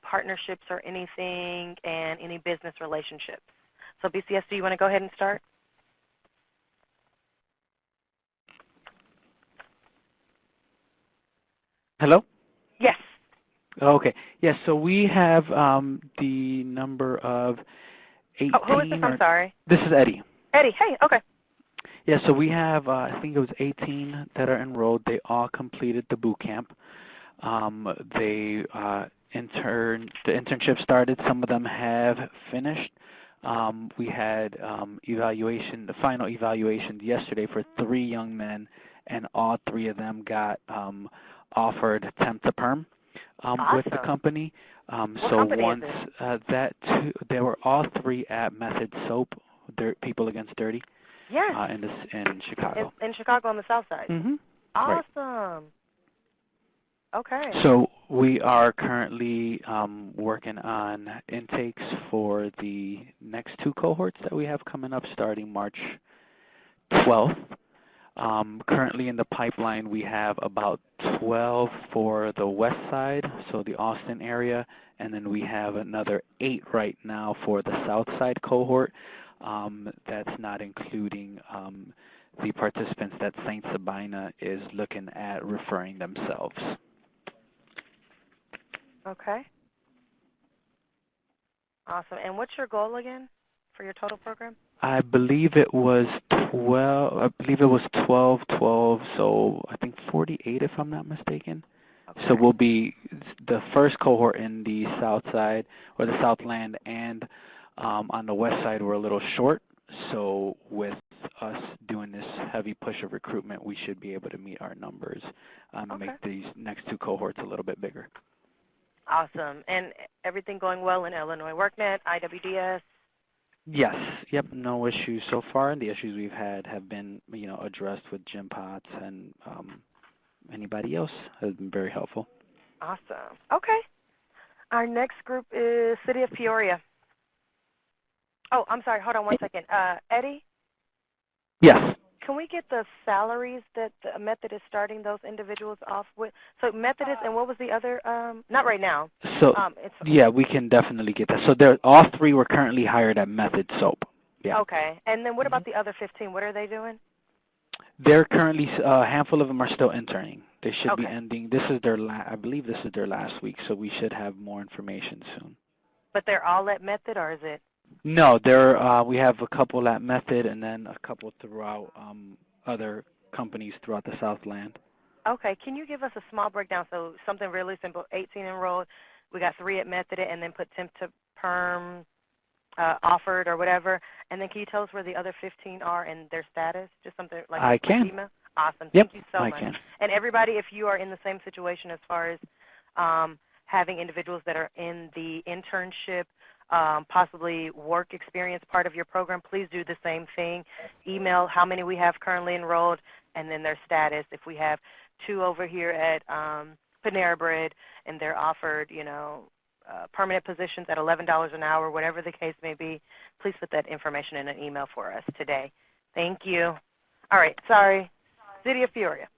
partnerships or anything, and any business relationships. So BCS, do you want to go ahead and start? Hello? Yes. Okay. Yes, so we have the number of 18. Oh, who is this? I'm sorry. This is Eddie. Eddie, hey, okay. Yeah, so we have, I think it was 18 that are enrolled. They all completed the boot camp. The internship started. Some of them have finished. We had the final evaluation yesterday for 3 young men, and all 3 of them got offered temp to perm Awesome. with the company. What So company once is they were all 3 at Method Soap, People Against Dirty. Yes. In Chicago. In Chicago on the south side. Mm-hmm. Awesome. Right. Okay. So we are currently working on intakes for the next 2 cohorts that we have coming up starting March 12th. Currently in the pipeline, we have about 12 for the west side, so the Austin area, and then we have another 8 right now for the south side cohort. That's not including the participants that St. Sabina is looking at referring themselves. Okay. Awesome. And what's your goal again for your total program? I believe it was 12. I believe it was 12, 12. So I think 48, if I'm not mistaken. Okay. So we'll be the first cohort in the south side or the Southland, and on the west side we're a little short. So with us doing this heavy push of recruitment, we should be able to meet our numbers and make these next 2 cohorts a little bit bigger. Awesome. And everything going well in Illinois WorkNet, IWDS? Yes. Yep. No issues so far. The issues we've had have been, addressed with Jim Potts, and anybody else has been very helpful. Awesome. Okay. Our next group is City of Peoria. Oh, I'm sorry. Hold on one second. Eddie? Yes. Can we get the salaries that the Method is starting those individuals off with? So Methodist, and what was the other? Not right now. So yeah, we can definitely get that. So all 3 were currently hired at Method Soap. Yeah. Okay. And then what about the other 15? What are they doing? They're currently, a handful of them are still interning. They should be ending. This is I believe this is their last week, so we should have more information soon. But they're all at Method, or is it? No, we have a couple at Method, and then a couple throughout other companies throughout the Southland. Okay. Can you give us a small breakdown? So something really simple. 18 enrolled. We got 3 at Method, and then put temp to perm offered or whatever. And then can you tell us where the other 15 are and their status? Just something like I can. Email? Awesome. Yep, Thank you so much. I can. And everybody, if you are in the same situation as far as having individuals that are in the internship, possibly work experience part of your program, please do the same thing. Email how many we have currently enrolled and then their status. If we have 2 over here at Panera Bread and they're offered, permanent positions at $11 an hour, whatever the case may be, please put that information in an email for us today. Thank you. All right, sorry. City of Peoria.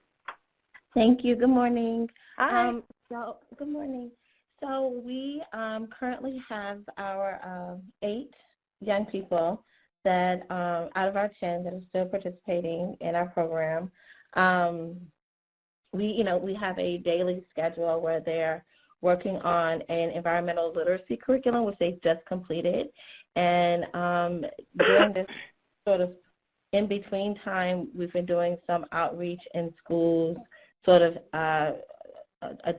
Thank you. Good morning. Hi. Good morning. So we currently have our 8 young people that out of our 10 that are still participating in our program. We have a daily schedule where they're working on an environmental literacy curriculum, which they just completed. And during this sort of in-between time, we've been doing some outreach in schools, sort of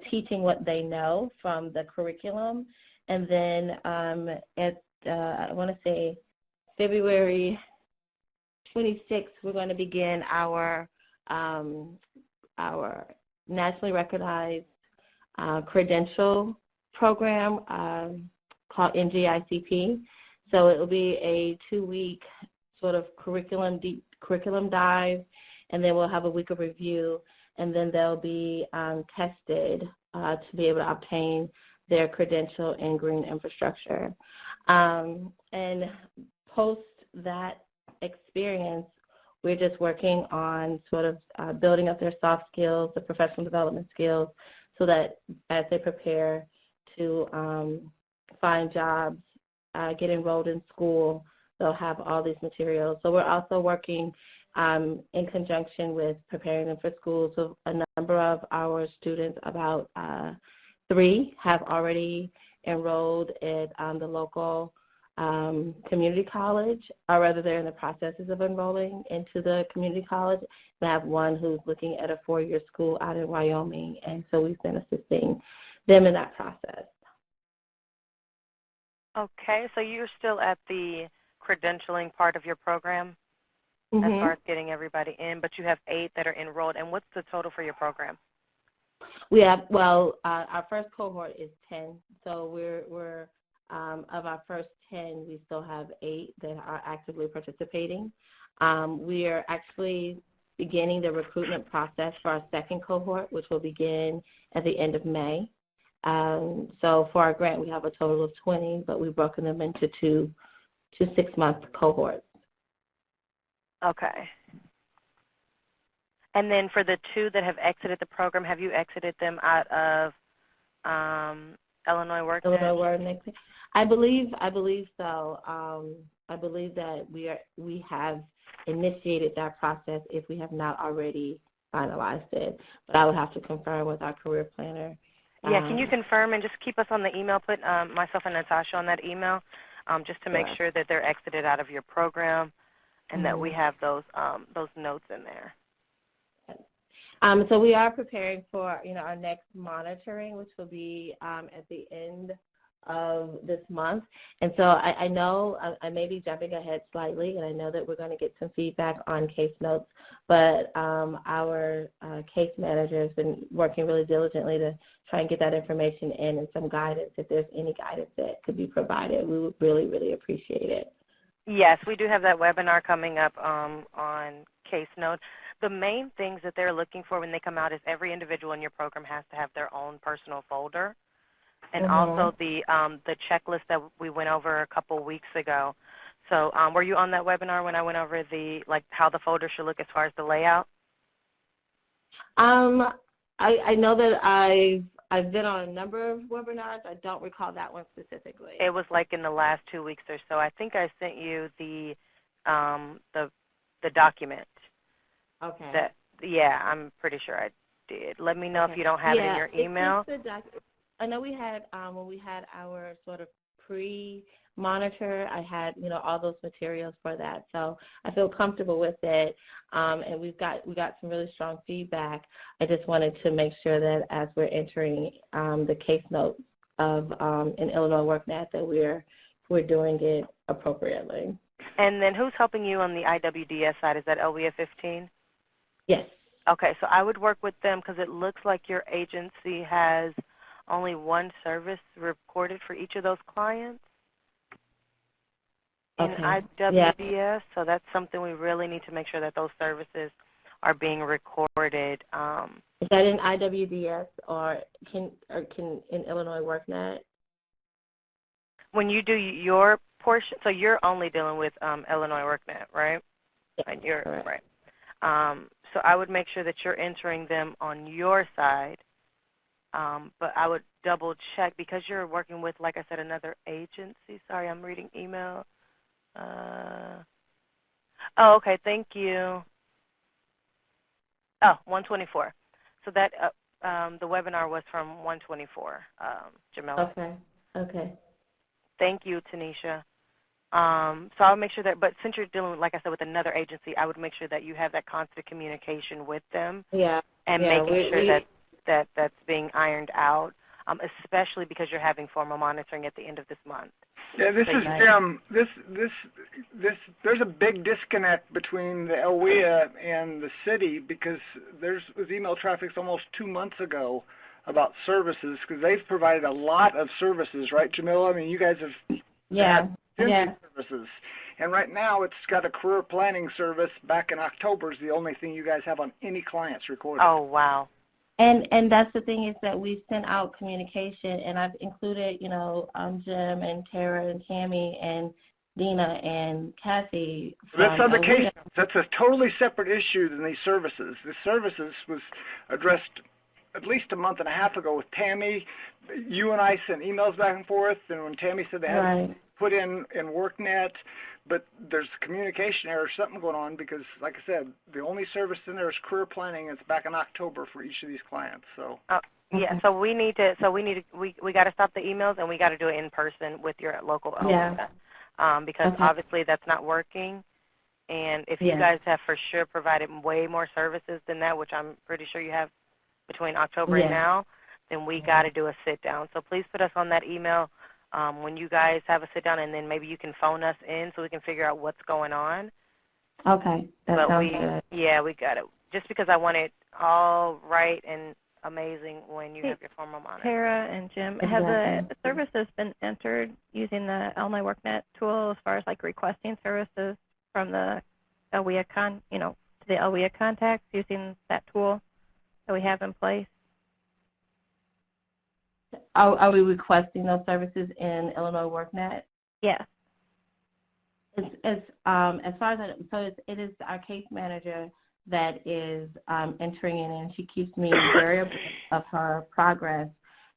teaching what they know from the curriculum. And then at, I want to say, February 26th, we're going to begin our nationally recognized credential program called NGICP. So it will be a 2-week sort of curriculum dive, and then we'll have a week of review, and then they'll be tested to be able to obtain their credential in green infrastructure. And post that experience, we're just working on sort of building up their soft skills, the professional development skills, so that as they prepare to find jobs, get enrolled in school. They'll have all these materials. So we're also working in conjunction with preparing them for school. So a number of our students, about 3, have already enrolled at the local community college, or rather they're in the processes of enrolling into the community college. We have one who's looking at a 4-year school out in Wyoming, and so we've been assisting them in that process. Okay, so you're still at the credentialing part of your program as far as getting everybody in, but you have 8 that are enrolled. And what's the total for your program? We have, well, our first cohort is 10, so we're of our first 10, we still have 8 that are actively participating. We are actually beginning the recruitment process for our second cohort, which will begin at the end of May. So for our grant, we have a total of 20, but we've broken them into two 6-month cohorts. Okay. And then for the 2 that have exited the program, have you exited them out of Illinois WorkNet? Illinois WorkNet. I believe so. I believe that we have initiated that process if we have not already finalized it. But I would have to confirm with our career planner. Yeah, can you confirm and just keep us on the email, put myself and Natasha on that email, just to make sure that they're exited out of your program and that we have those notes in there. So we are preparing for, our next monitoring, which will be at the end of this month. And so I know I may be jumping ahead slightly, and I know that we're going to get some feedback on case notes, but our case manager has been working really diligently to try and get that information in and some guidance. If there's any guidance that could be provided, we would really, really appreciate it. Yes, we do have that webinar coming up on case notes. The main things that they're looking for when they come out is every individual in your program has to have their own personal folder. And also the checklist that we went over a couple weeks ago. So were you on that webinar when I went over how the folder should look as far as the layout? I know that I've been on a number of webinars. I don't recall that one specifically. It was like in the last 2 weeks or so. I think I sent you the document. Okay. Yeah, I'm pretty sure I did. Let me know if you don't have it in your email. I know we had, when we had our sort of pre-monitor, I had, all those materials for that. So I feel comfortable with it, and we got some really strong feedback. I just wanted to make sure that as we're entering the case notes of in Illinois WorkNet that we're doing it appropriately. And then who's helping you on the IWDS side? Is that LWF 15? Yes. Okay, so I would work with them because it looks like your agency has only one service recorded for each of those clients in IWDS, so that's something we really need to make sure that those services are being recorded. Is that in IWDS or can in Illinois WorkNet? When you do your portion, so you're only dealing with Illinois WorkNet, right? Yes, and you're correct. Right. So I would make sure that you're entering them on your side. But I would double check because you're working with, like I said, another agency. Sorry, I'm reading email. Oh, okay, thank you. Oh, 124. So that the webinar was from 124, Jamila. Okay. Thank you, Tanisha. So I'll make sure that, but since you're dealing, like I said, with another agency, I would make sure that you have that constant communication with them. Yeah. And making sure that's being ironed out, especially because you're having formal monitoring at the end of this month. Yeah, this is Jim. There's a big disconnect between the LWIA and the city because there was email traffic almost 2 months ago about services because they've provided a lot of services, right, Jamila? I mean, you guys have had services. And right now it's got a career planning service back in October is the only thing you guys have on any clients recorded. Oh, wow. And that's the thing is that we sent out communication, and I've included, Jim and Tara and Tammy and Dina and Kathy. That's on the case. That's a totally separate issue than these services. The services was addressed at least a month and a half ago with Tammy. you and I sent emails back and forth, and when Tammy said they had Right. put in WorkNet, but there's communication error, something going on, because, like I said, the only service in there is career planning. It's back in October for each of these clients. So Yeah, Okay. so we got to stop the emails, and we got to do it in person with your local Yeah. LPA, because Okay. obviously that's not working. And if you Yeah. guys have for sure provided way more services than that, which I'm pretty sure you have between October and Yeah. now, then we got to do a sit down. So please put us on that email when you guys have a sit down, and then maybe you can phone us in so we can figure out what's going on. Okay. That But sounds good. we got it. Just because I want it all right and amazing when you Hey, have your formal monitor. Tara and Jim, have Exactly. the services been entered using the Illinois WorkNet tool as far as like requesting services from the LWIA to the LWIA contacts using that tool that we have in place? Are we requesting those services in Illinois WorkNet? Yes. As far as it is our case manager that is entering in, and she keeps me very abreast of her progress.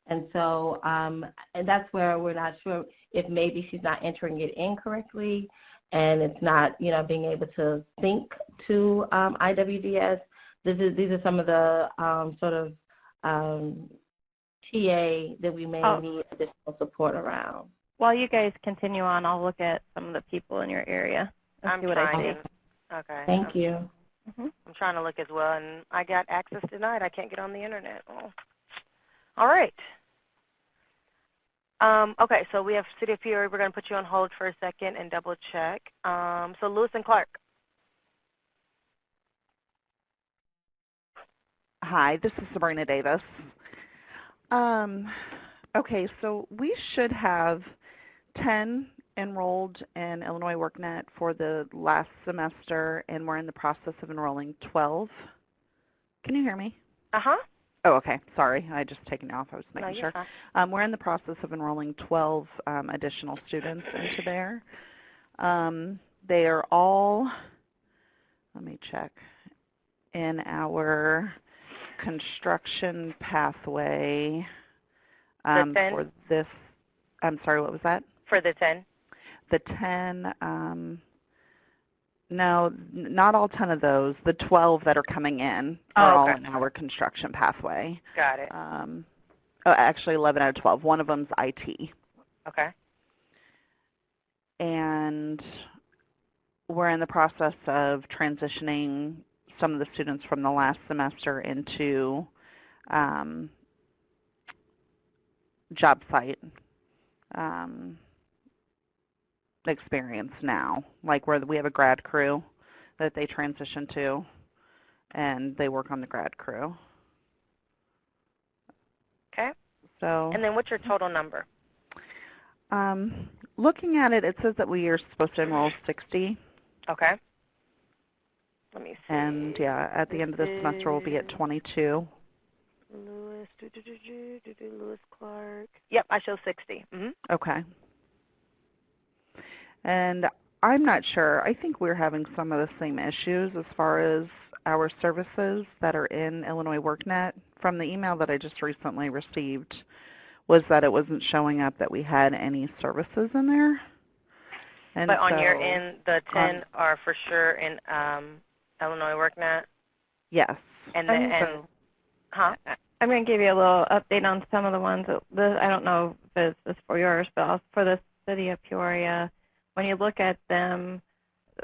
And so and that's where we're not sure if maybe she's not entering it incorrectly, and it's not being able to sync to IWDS. These are some of the sort of TA that we may need additional support around. While you guys continue on, I'll look at some of the people in your area and see what I see. Okay. Thank you. I'm trying to look as well, and I got access denied. I can't get on the internet. Oh. All right. Okay, so we have City of Peoria. We're going to put you on hold for a second and double check. So Lewis and Clark. Hi, this is Sabrina Davis. Okay, so we should have 10 enrolled in Illinois WorkNet for the last semester, and we're in the process of enrolling 12. Can you hear me? Uh-huh. Oh, okay. Sorry. I just taken off. I was No, making you're sure. fine. We're in the process of enrolling 12 additional students into there. They are all, let me check, in our construction pathway for this. I'm sorry, what was that? For the 10? The 10, no, not all 10 of those. The 12 that are coming in are all in our construction pathway. Got it. Actually, 11 out of 12. One of them's IT. Okay. And we're in the process of transitioning some of the students from the last semester into job site experience now, like where we have a grad crew that they transition to, and they work on the grad crew. Okay. So. And then what's your total number? Looking at it, it says that we are supposed to enroll 60. Okay. Let me see. And yeah, at the end of the semester, we'll be at 22. Lewis, Lewis Clark. Yep, I show 60. Mm-hmm. Okay. And I'm not sure. I think we're having some of the same issues as far as our services that are in Illinois WorkNet. From the email that I just recently received was that it wasn't showing up that we had any services in there. And but on your end, the 10 are for sure in Illinois WorkNet? Yes. And I'm going to give you a little update on some of the ones. I don't know if it's for yours, but for the City of Peoria, when you look at them,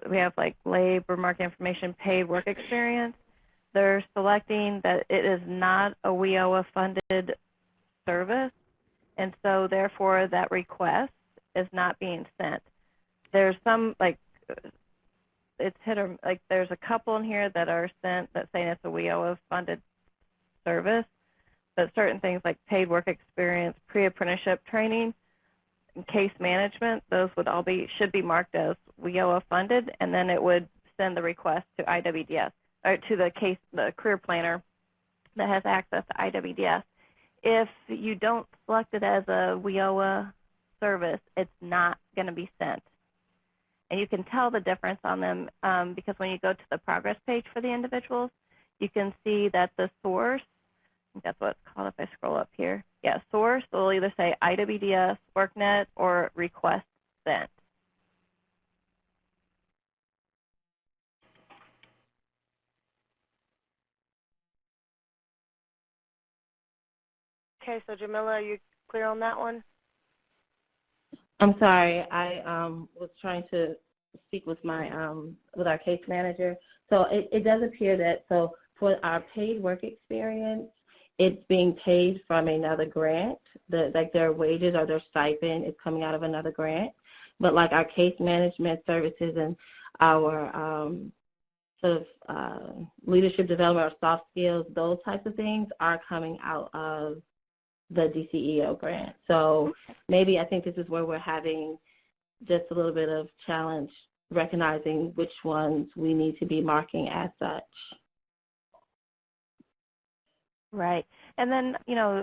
we have like labor, market information, paid work experience. They're selecting that it is not a WIOA-funded service, and so therefore that request is not being sent. There's some, it's hit or, there's a couple in here that are sent that saying it's a WIOA-funded service, but certain things like paid work experience, pre-apprenticeship training, and case management, those would all should be marked as WIOA funded, and then it would send the request to IWDS, or to the career planner that has access to IWDS. If you don't select it as a WIOA service, it's not going to be sent. And you can tell the difference on them because when you go to the progress page for the individuals, you can see that the source, I think that's what it's called if I scroll up here, Yeah, source will either say IWDS, WorkNet, or request sent. Okay, so Jamila, are you clear on that one? I'm sorry, I was trying to speak with my with our case manager. So it does appear that for our paid work experience, it's being paid from another grant. Like their wages or their stipend is coming out of another grant. But like our case management services and our leadership development or soft skills, those types of things are coming out of the DCEO grant. So maybe I think this is where we're having just a little bit of challenge recognizing which ones we need to be marking as such. Right. And then,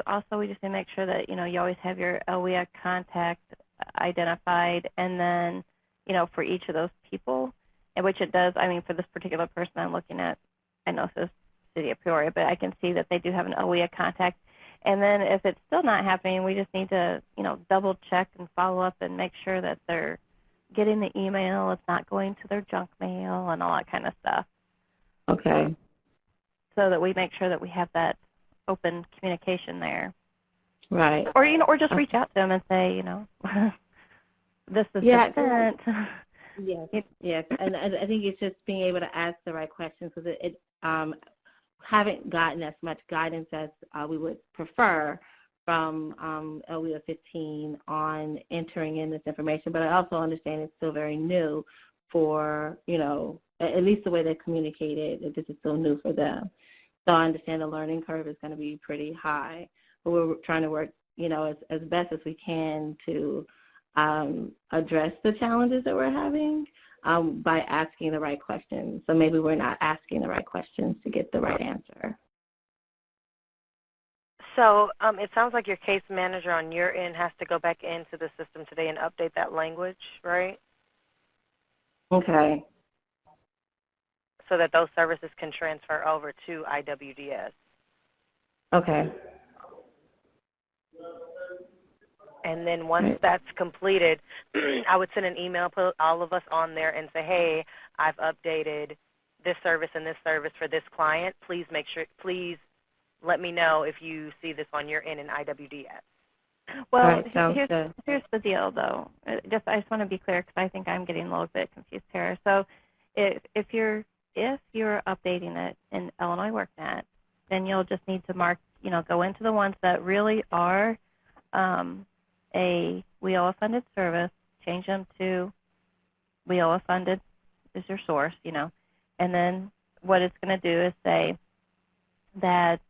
also we just need to make sure that, you always have your LWEA contact identified, and then, for each of those people, in which it does, for this particular person I'm looking at, I know it says City of Peoria, but I can see that they do have an LWEA contact. And then if it's still not happening, we just need to, double check and follow up and make sure that they're getting the email, it's not going to their junk mail and all that kind of stuff. Okay. So that we make sure that we have that open communication there. Right. Or, or just reach out to them and say, this is sent. Yes. And I think it's just being able to ask the right questions, because it haven't gotten as much guidance as we would prefer from LWEA 15 on entering in this information. But I also understand it's still very new for, at least the way they communicated, that this is still new for them. So I understand the learning curve is going to be pretty high. But we're trying to work, as best as we can to address the challenges that we're having by asking the right questions. So maybe we're not asking the right questions to get the right answer. So it sounds like your case manager on your end has to go back into the system today and update that language, right? Okay. So that those services can transfer over to IWDS. Okay. And then once that's completed, I would send an email, put all of us on there, and say, hey, I've updated this service and this service for this client. Please let me know if you see this on your end in IWDS. Well, here's the deal, though. I just want to be clear, because I think I'm getting a little bit confused here. So if you're updating it in Illinois WorkNet, then you'll just need to mark, go into the ones that really are a WIOA-funded service, change them to WIOA-funded is your source, and then what it's going to do is say that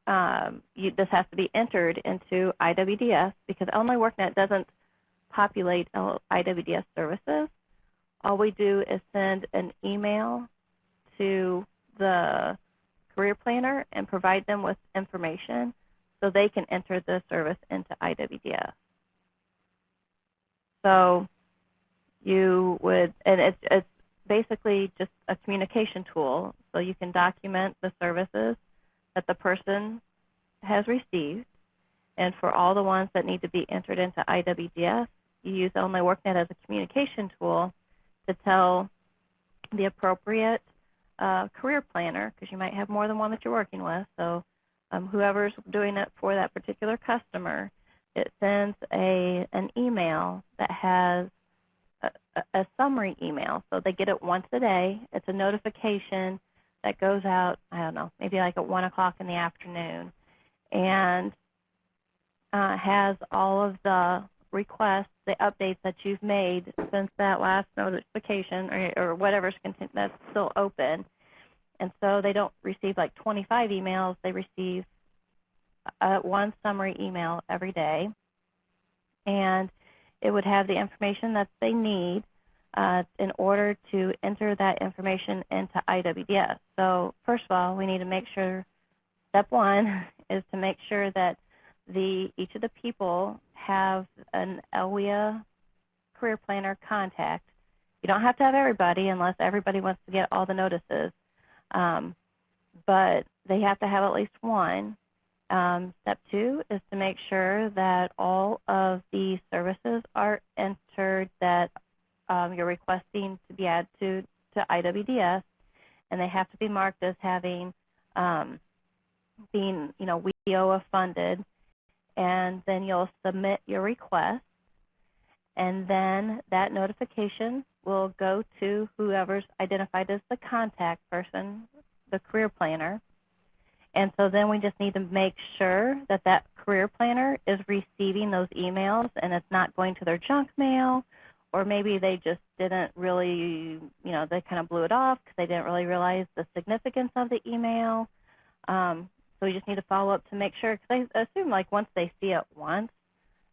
this has to be entered into IWDS, because Illinois WorkNet doesn't populate IWDS services. All we do is send an email to the career planner and provide them with information so they can enter the service into IWDS. So you would, and it's basically just a communication tool, so you can document the services that the person has received, and for all the ones that need to be entered into IWDS, you use Illinois WorkNet as a communication tool to tell the appropriate career planner, because you might have more than one that you're working with, so whoever's doing it for that particular customer, it sends an email that has a summary email. So they get it once a day. It's a notification that goes out, I don't know, maybe like at 1 o'clock in the afternoon, and has all of the requests, the updates that you've made since that last notification or whatever's that's still open. And so they don't receive like 25 emails. They receive one summary email every day. And it would have the information that they need in order to enter that information into IWDS. So first of all, we need to make sure, step one is to make sure that each of the people have an LWEA career planner contact. You don't have to have everybody unless everybody wants to get all the notices, but they have to have at least one. Step 2 is to make sure that all of the services are entered that you're requesting to be added to IWDS, and they have to be marked as having being, WIOA funded, and then you'll submit your request, and then that notification will go to whoever's identified as the contact person, the career planner. And so then we just need to make sure that that career planner is receiving those emails and it's not going to their junk mail, or maybe they just didn't really, they kind of blew it off because they didn't really realize the significance of the email. So we just need to follow up to make sure, because I assume like once they see it once,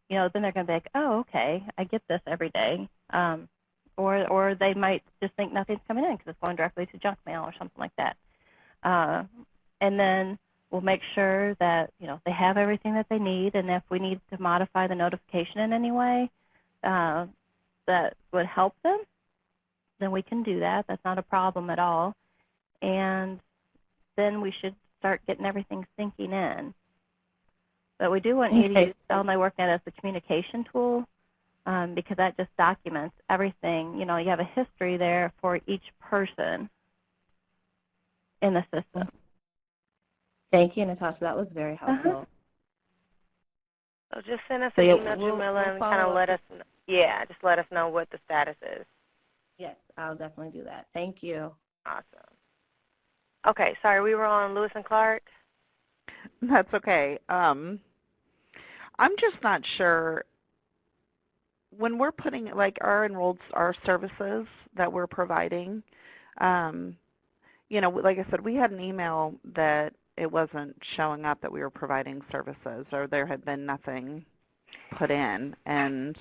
then they're going to be like, oh, okay, I get this every day. Or they might just think nothing's coming in because it's going directly to junk mail or something like that. And then we'll make sure that, they have everything that they need, and if we need to modify the notification in any way that would help them, then we can do that. That's not a problem at all. And then we should start getting everything sinking in. But we do want you to use Online WorkNet as a communication tool because that just documents everything. You have a history there for each person in the system. Thank you, Natasha. That was very helpful. So just send us an email, Jamila, and kind of let us know. Yeah, just let us know what the status is. Yes, I'll definitely do that. Thank you. Awesome. Okay, sorry, we were on Lewis and Clark. That's okay. I'm just not sure when we're putting like our services that we're providing. Like I said, we had an email that it wasn't showing up that we were providing services, or there had been nothing put in. And,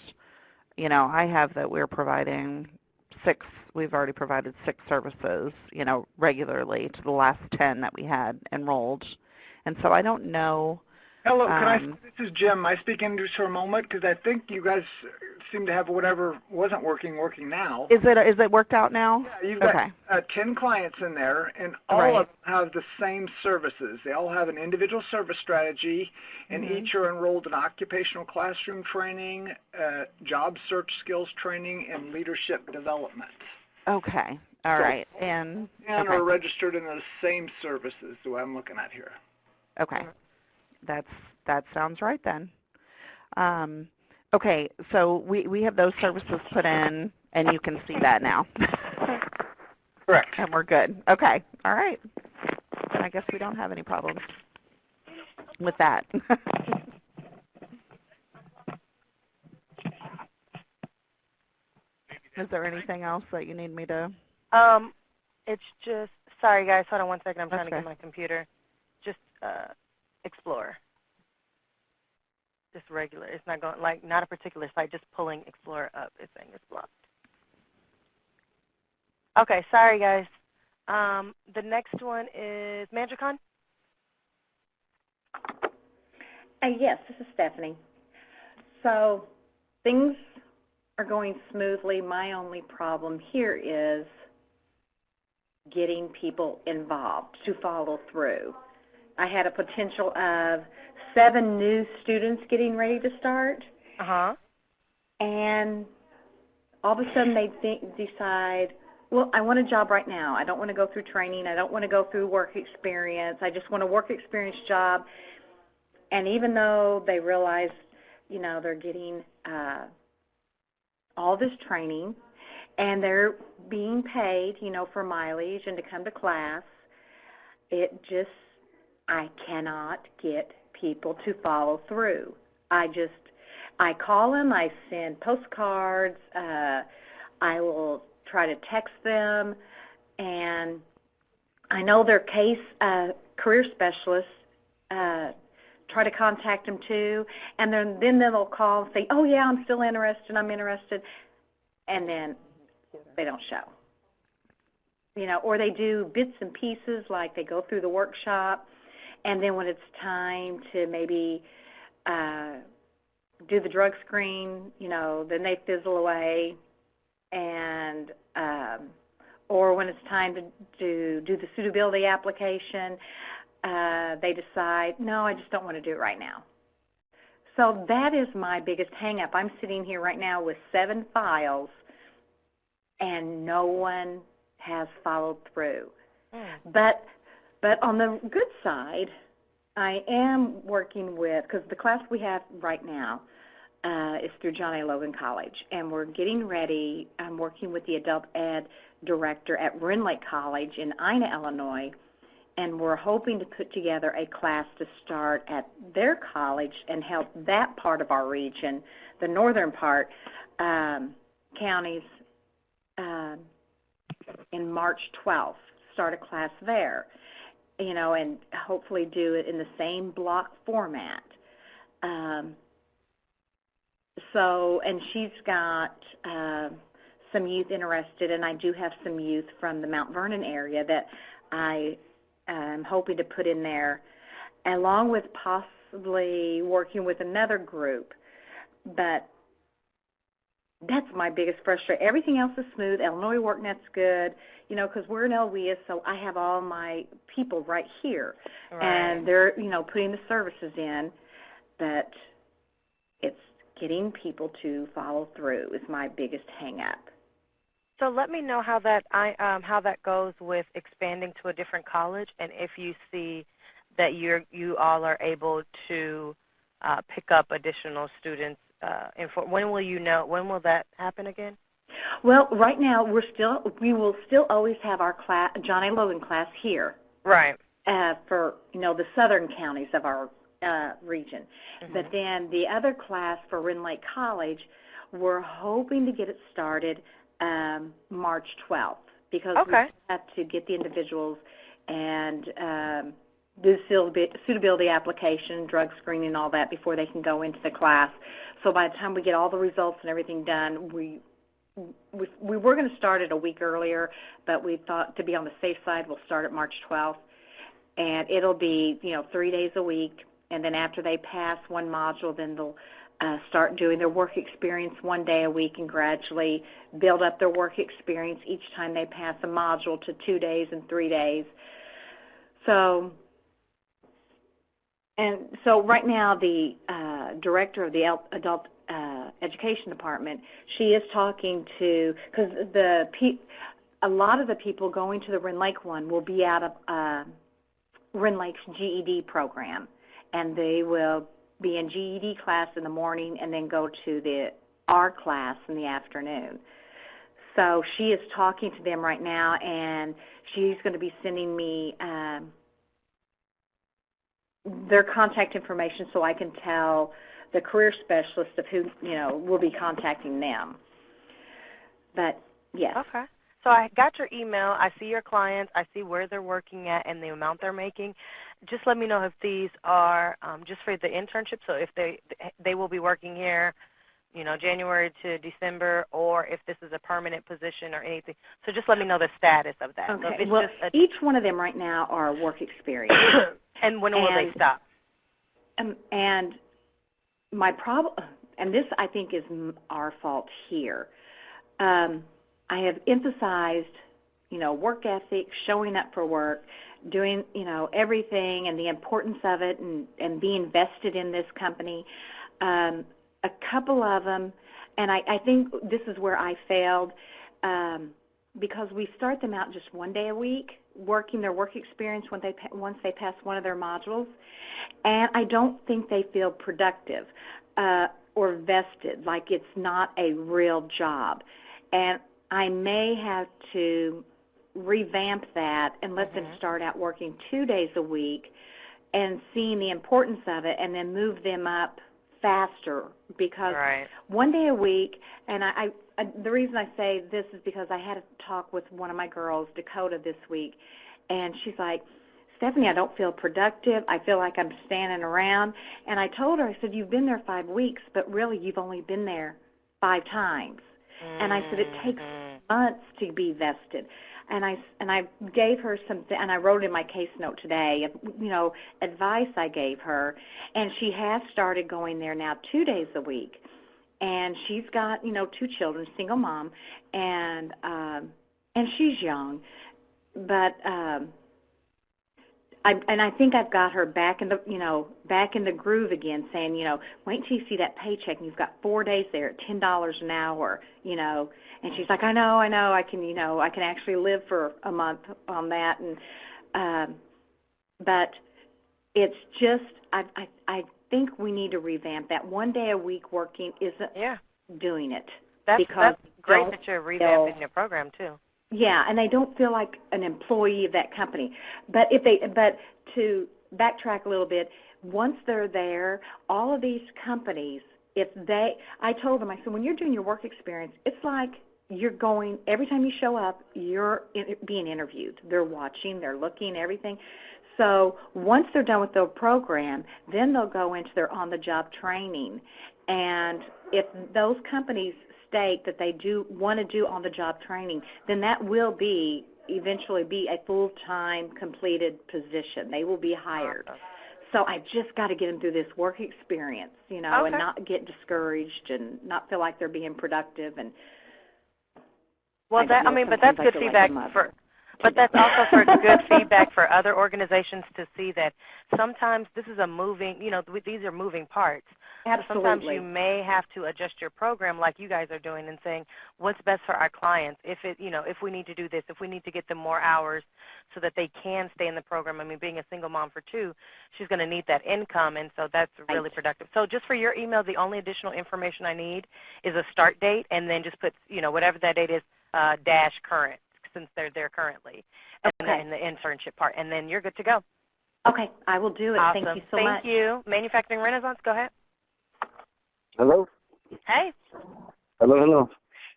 I have that we're providing we've already provided 6 services, regularly to the last 10 that we had enrolled. And so I don't know. Hello, this is Jim. I speak in just for a moment because I think you guys seem to have whatever wasn't working now. Is it worked out now? Yeah, you've got 10 clients in there, and all of them have the same services. They all have an individual service strategy, and each are enrolled in occupational classroom training, job search skills training, and leadership development. Okay. All right. And are registered in the same services that I'm looking at here. Okay. That sounds right then. Okay, so we have those services put in, and you can see that now. Correct. And we're good. Okay, all right. Then I guess we don't have any problems with that. Is there anything else that you need me to? It's just, sorry guys, hold on one second. I'm trying to get my computer. Just Explorer. Just regular. It's not going, not a particular site, just pulling Explorer up. It's saying it's blocked. Okay, sorry guys. The next one is ManagerCon. Yes, this is Stephanie. So things are going smoothly. My only problem here is getting people involved to follow through. I had a potential of 7 new students getting ready to start. And all of a sudden they decide, well, I want a job right now. I don't want to go through training. I don't want to go through work experience. I just want a work experience job. And even though they realize, they're getting all this training and they're being paid, for mileage and to come to class, I cannot get people to follow through. I call them, I send postcards, I will try to text them, and I know their case career specialists try to contact them too, and then they'll call and say, oh yeah, I'm still interested, and then they don't show. Or they do bits and pieces, like they go through the workshop, and then when it's time to maybe do the drug screen, then they fizzle away, and or when it's time to do the suitability application, they decide, no, I just don't want to do it right now. So that is my biggest hang-up. I'm sitting here right now with 7 files, and no one has followed through. But on the good side, I am working with, because the class we have right now is through John A. Logan College, and we're getting ready. I'm working with the adult ed director at Wren Lake College in Ina, Illinois, and we're hoping to put together a class to start at their college and help that part of our region, the northern part, counties, in March 12th, start a class there, and hopefully do it in the same block format. And she's got some youth interested, and I do have some youth from the Mount Vernon area that I am hoping to put in there, along with possibly working with another group. But that's my biggest frustration. Everything else is smooth. Illinois WorkNet's good, because we're in LWIA, so I have all my people right here. Right. And they're, putting the services in, but it's getting people to follow through is my biggest hang-up. So let me know how that goes with expanding to a different college, and if you see that you all are able to pick up additional students. When will you know? When will that happen again? Well, right now we will still always have our class, John A. Logan class here. Right. For the southern counties of our region. Mm-hmm. But then the other class for Wren Lake College, we're hoping to get it started March 12th, because we have to get the individuals and do suitability application, drug screening, all that before they can go into the class. So by the time we get all the results and everything done, we were going to start it a week earlier, but we thought, to be on the safe side, we'll start at March 12th. And it'll be, 3 days a week. And then after they pass one module, then they'll start doing their work experience 1 day a week and gradually build up their work experience each time they pass a module to 2 days and 3 days. So right now the director of the adult education department, she is talking to, because a lot of the people going to the Wren Lake one will be out of Wren Lake's GED program, and they will be in GED class in the morning and then go to the R class in the afternoon. So she is talking to them right now, and she's going to be sending me their contact information so I can tell the career specialist of who, will be contacting them. But, yes. Okay. So I got your email. I see your clients. I see where they're working at and the amount they're making. Just let me know if these are just for the internship, so if they will be working here, January to December, or if this is a permanent position or anything. So just let me know the status of that. Okay. So well, each one of them right now are work experience. And when will they stop? And my problem, and this I think is our fault here, I have emphasized, work ethic, showing up for work, doing, everything and the importance of it and being vested in this company. A couple of them, and I think this is where I failed, because we start them out just 1 day a week, working their work experience once they pass one of their modules, and I don't think they feel productive or vested, like it's not a real job. And I may have to revamp that and let them start out working 2 days a week and seeing the importance of it, and then move them up faster, because 1 day a week, and I the reason I say this is because I had a talk with one of my girls, Dakota, this week, and she's like, Stephanie, I don't feel productive. I feel like I'm standing around. And I told her, I said, you've been there 5 weeks, but really you've only been there 5 times. And I said, it takes months to be vested. And I gave her something, and I wrote in my case note today, advice I gave her. And she has started going there now 2 days a week. And she's got, 2 children, single mom, and she's young. But I think I've got her back in the groove again, saying, wait until you see that paycheck, and you've got 4 days there at $10 an hour, And she's like, I know, I can actually live for a month on that, but it's just, I think we need to revamp that. 1 day a week working isn't doing it. That's great that you're revamping feel, your program too. Yeah, and they don't feel like an employee of that company. But to backtrack a little bit, once they're there, all of these companies, I told them, I said, when you're doing your work experience, it's like you're going, every time you show up, you're being interviewed. They're watching, they're looking, everything. So once they're done with the program, then they'll go into their on-the-job training. And if those companies state that they do want to do on-the-job training, then that will eventually be a full-time completed position. They will be hired. So I just got to get them through this work experience, and not get discouraged and not feel like they're being productive. And but that's good feedback for. But that's also for good feedback for other organizations to see that sometimes this is a moving, these are moving parts. Absolutely. So sometimes you may have to adjust your program like you guys are doing and saying what's best for our clients. If we need to do this, if we need to get them more hours so that they can stay in the program. I mean, being a single mom for 2, she's going to need that income, and so that's really productive. So just for your email, the only additional information I need is a start date, and then just put, whatever that date is, dash current, since they're there currently, and then the internship part, and then you're good to go. Okay, I will do it. Awesome. Thank you so much. Thank you. Manufacturing Renaissance, go ahead. Hello? Hey. Hello.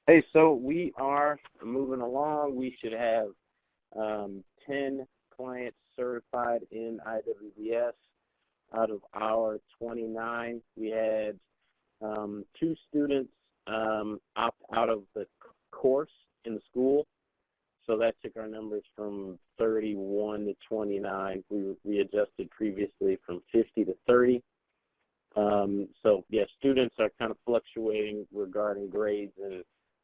Hey, so we are moving along. We should have 10 clients certified in IWBS out of our 29. We had 2 students opt out of the course in the school. So that took our numbers from 31 to 29. We adjusted previously from 50 to 30. So, students are kind of fluctuating regarding grades, and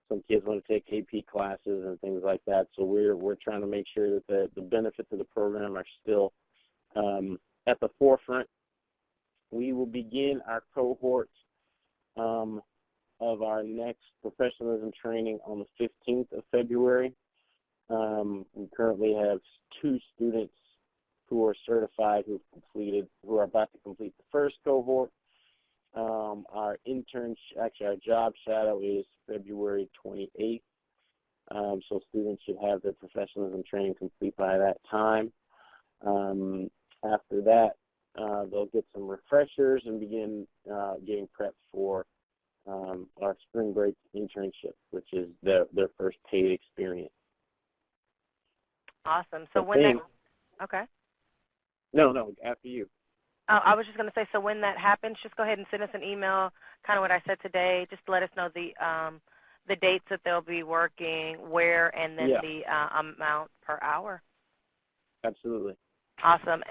some kids want to take AP classes and things like that. So we're trying to make sure that the benefits of the program are still at the forefront. We will begin our cohort of our next professionalism training on the 15th of February. We currently have 2 students who are certified who are about to complete the first cohort. Our job shadow is February 28th. So students should have their professionalism training complete by that time. After that, they'll get some refreshers and begin getting prepped for our spring break internship, which is their first paid experience. Awesome. So okay. No, after you. I was just going to say, so when that happens, just go ahead and send us an email, kind of what I said today. Just let us know the dates that they'll be working, where, and then the amount per hour. Absolutely. Awesome.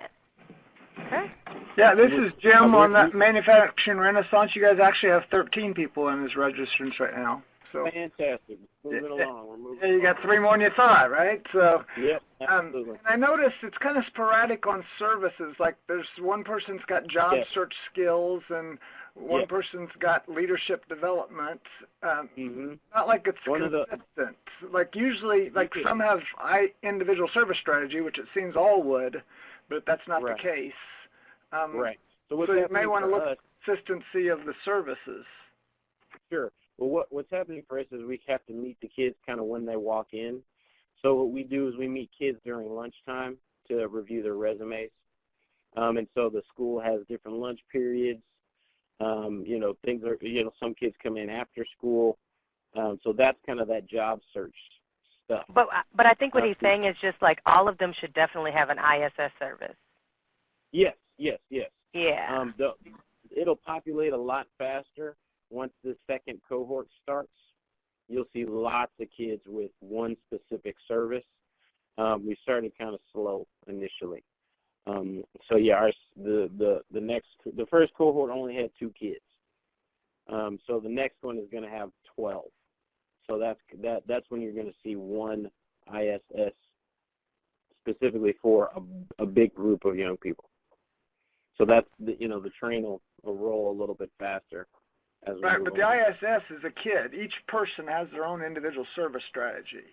Okay. Yeah, this is Jim on that Manufacturing Renaissance. You guys actually have 13 people in this registrants right now. So fantastic. Moving along. We're moving you got 3 more than you thought, right? So, yep, absolutely. And I noticed it's kind of sporadic on services. Like there's one person's got job search skills and one person's got leadership development. Not like it's consistent. Like usually, like some have individual service strategy, which it seems all would, but that's not the case. Right. So you may want to look at consistency of the services. Sure. Well, what's happening for us is we have to meet the kids kind of when they walk in. So what we do is we meet kids during lunchtime to review their resumes. And so the school has different lunch periods. Things are, some kids come in after school. So that's kind of that job search stuff. But I think what he's saying is just like all of them should definitely have an ISS service. Yes. Yeah. It'll populate a lot faster. Once the second cohort starts, you'll see lots of kids with one specific service. We started kind of slow initially. The first cohort only had 2 kids. So the next one is going to have 12. So that's when you're going to see one ISS specifically for a big group of young people. So that's, the train will roll a little bit faster as we Right, move but the on. ISS is a kid. Each person has their own individual service strategy.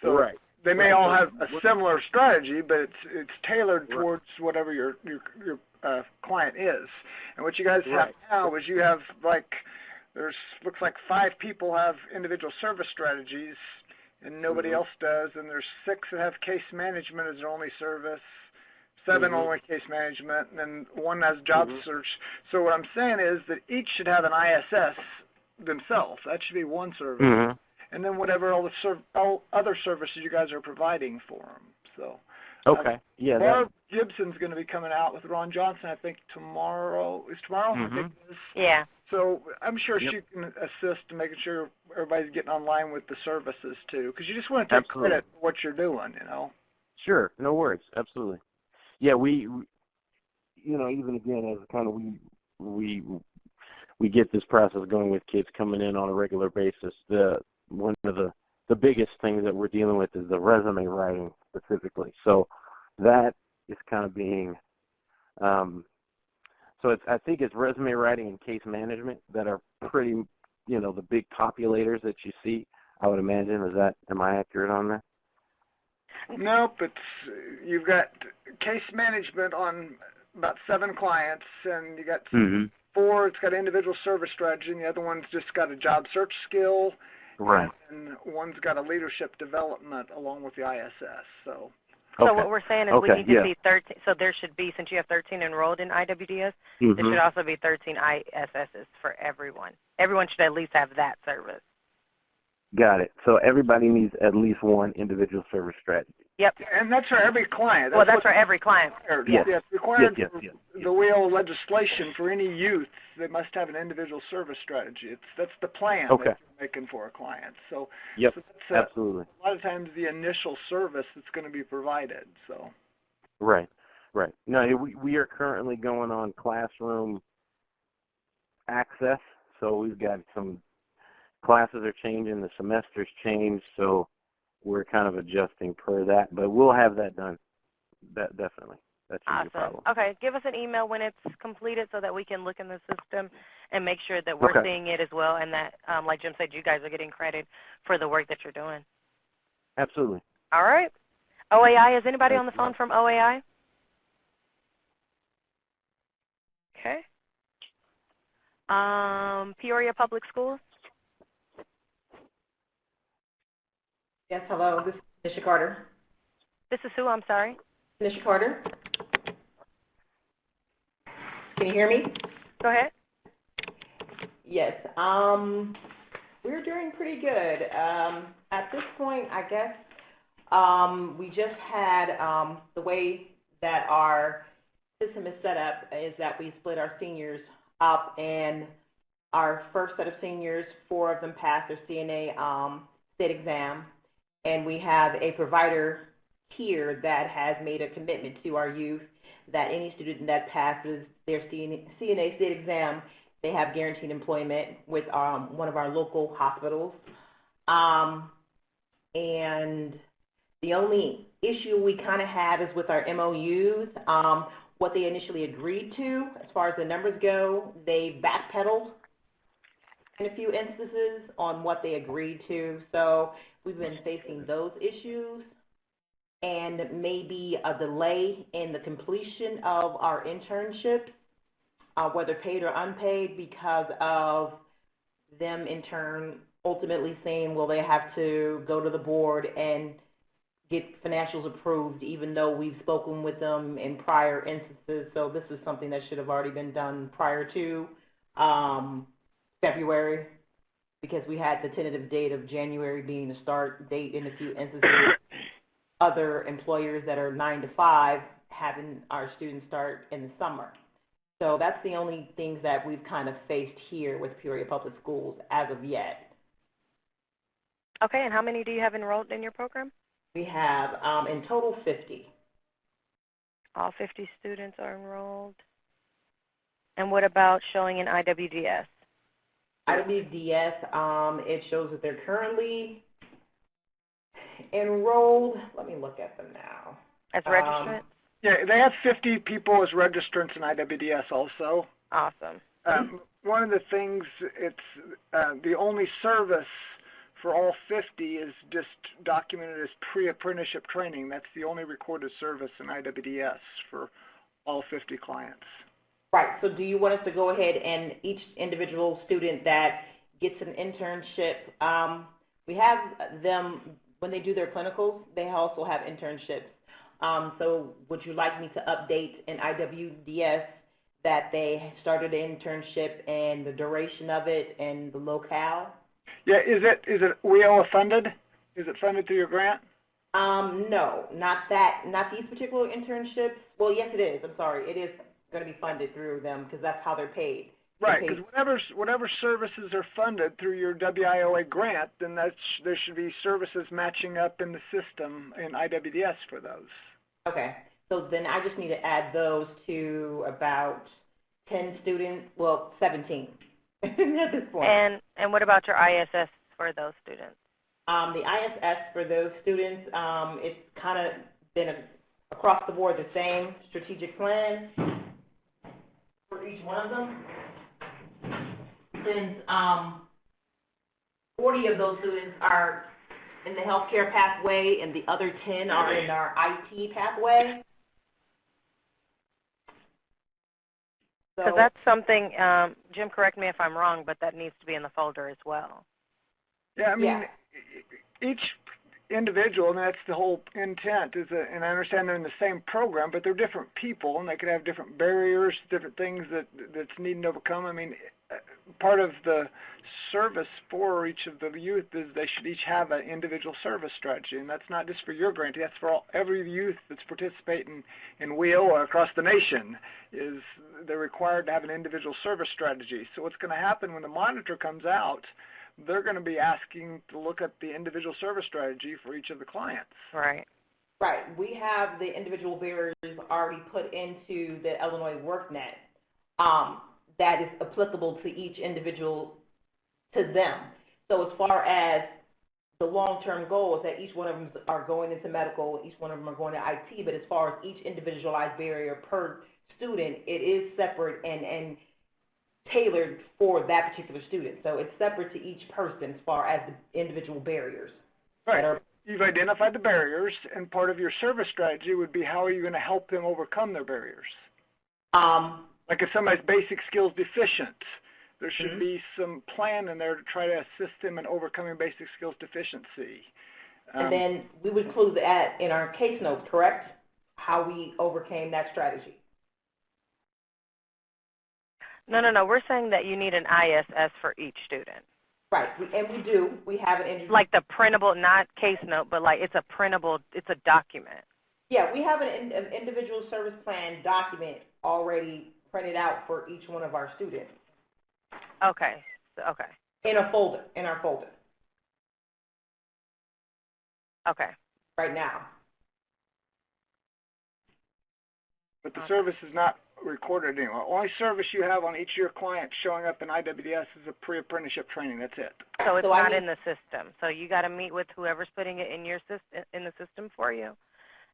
So Right. they may Right, all but have a we're- similar strategy, but it's tailored Right. towards whatever your client is. And what you guys have Right. now is you have looks like 5 people have individual service strategies, and nobody else does. And there's 6 that have case management as their only service. 7 only case management, and then 1 has job search. So what I'm saying is that each should have an ISS themselves. That should be one service. And then whatever all other services you guys are providing for them. So, Okay. Yeah. Barb Gibson's going to be coming out with Ron Johnson, I think, tomorrow. Is tomorrow? I think it is. Yeah. So I'm sure she can assist in making sure everybody's getting online with the services, too, because you just want to take credit for what you're doing, Sure. No worries. Absolutely. Yeah, we even again, as kind of we get this process going with kids coming in on a regular basis. One of the biggest things that we're dealing with is the resume writing specifically. So that is kind of being, I think it's resume writing and case management that are pretty, the big populators that you see. I would imagine. Am I accurate on that? Nope, you've got case management on about 7 clients, and you got 4, it's got individual service strategy, and the other one's just got a job search skill, right? And one's got a leadership development along with the ISS. So what we're saying is we need to see 13, so there should be, since you have 13 enrolled in IWDS, there should also be 13 ISSs for everyone. Everyone should at least have that service. Got it. So everybody needs at least one individual service strategy. Yep. And that's for every client. That's for every client. Yes. It's required the WHEEL legislation for any youth. They must have an individual service strategy. That's the plan that you're making for a client. So, so that's, absolutely. A lot of times the initial service that's going to be provided. So. Right. No, we are currently going on classroom access. So we've got some classes are changing, the semester's changed, so we're kind of adjusting per that, but we'll have that done. That definitely. That shouldn't be a problem. Okay, give us an email when it's completed so that we can look in the system and make sure that we're seeing it as well, and that, like Jim said, you guys are getting credit for the work that you're doing. Absolutely. All right. OAI, is anybody on the phone from OAI? Okay. Peoria Public Schools? Yes, hello. This is Nisha Carter. This is who? I'm sorry. Nisha Carter. Can you hear me? Go ahead. Yes. We're doing pretty good. At this point, I guess we just had the way that our system is set up is that we split our seniors up, and our first set of seniors, 4 of them passed their CNA state exam. And we have a provider here that has made a commitment to our youth that any student that passes their CNA state exam, they have guaranteed employment with one of our local hospitals. And the only issue we kind of have is with our MOUs. What they initially agreed to, as far as the numbers go, they backpedaled in a few instances on what they agreed to. So we've been facing those issues and maybe a delay in the completion of our internships, whether paid or unpaid, because of them in turn ultimately saying, well, they have to go to the board and get financials approved, even though we've spoken with them in prior instances. So this is something that should have already been done prior to February, because we had the tentative date of January being the start date in a few instances. Other employers that are 9 to 5 having our students start in the summer. So that's the only things that we've kind of faced here with Peoria Public Schools as of yet. Okay, and how many do you have enrolled in your program? We have in total 50. All 50 students are enrolled. And what about showing in IWDS? IWDS, it shows that they're currently enrolled, let me look at them now. As registrants? Yeah, they have 50 people as registrants in IWDS also. Awesome. One of the things, it's the only service for all 50 is just documented as pre-apprenticeship training. That's the only recorded service in IWDS for all 50 clients. Right. So do you want us to go ahead and each individual student that gets an internship, we have them, when they do their clinicals, they also have internships. So would you like me to update in IWDS that they started an internship and the duration of it and the locale? Yeah, is it WIOA funded? Is it funded through your grant? No, not these particular internships. Well, yes, it is. I'm sorry. It is going to be funded through them because that's how they're paid. Right, because whatever services are funded through your WIOA grant, then there should be services matching up in the system in IWDS for those. Okay, so then I just need to add those to about 10 students, well, 17 at this point. And what about your ISS for those students? The ISS for those students, it's kind of been across the board the same strategic plan for each one of them. Since 40 of those students are in the healthcare pathway and the other 10 are in our IT pathway. Because that's something, Jim, correct me if I'm wrong, but that needs to be in the folder as well. Yeah, I mean, each individual, and that's the whole intent, and I understand they're in the same program, but they're different people, and they could have different barriers, different things that's needing to overcome. I mean, part of the service for each of the youth is they should each have an individual service strategy, and that's not just for your grantee, that's for every youth that's participating in WIOA across the nation. They're required to have an individual service strategy. So what's going to happen when the monitor comes out, they're going to be asking to look at the individual service strategy for each of the clients. Right. Right. We have the individual barriers already put into the Illinois WorkNet that is applicable to each individual, to them. So as far as the long-term goal is that each one of them are going into medical, each one of them are going to IT, but as far as each individualized barrier per student, it is separate and tailored for that particular student. So it's separate to each person as far as the individual barriers. Right. You've identified the barriers, and part of your service strategy would be how are you going to help them overcome their barriers? Like if somebody's basic skills deficient, there should be some plan in there to try to assist them in overcoming basic skills deficiency. And then we would include that in our case notes, correct? How we overcame that strategy. No. We're saying that you need an ISS for each student. Right, and we do. We have an individual. Like the printable, not case note, but like it's a printable, it's a document. Yeah, we have an individual service plan document already printed out for each one of our students. Okay. In a folder, in our folder. Okay. Right now. But the service is not recorded anymore. Only service you have on each of your clients showing up in IWDS is a pre-apprenticeship training. That's it. So it's not in the system. So you got to meet with whoever's putting it in your in the system for you,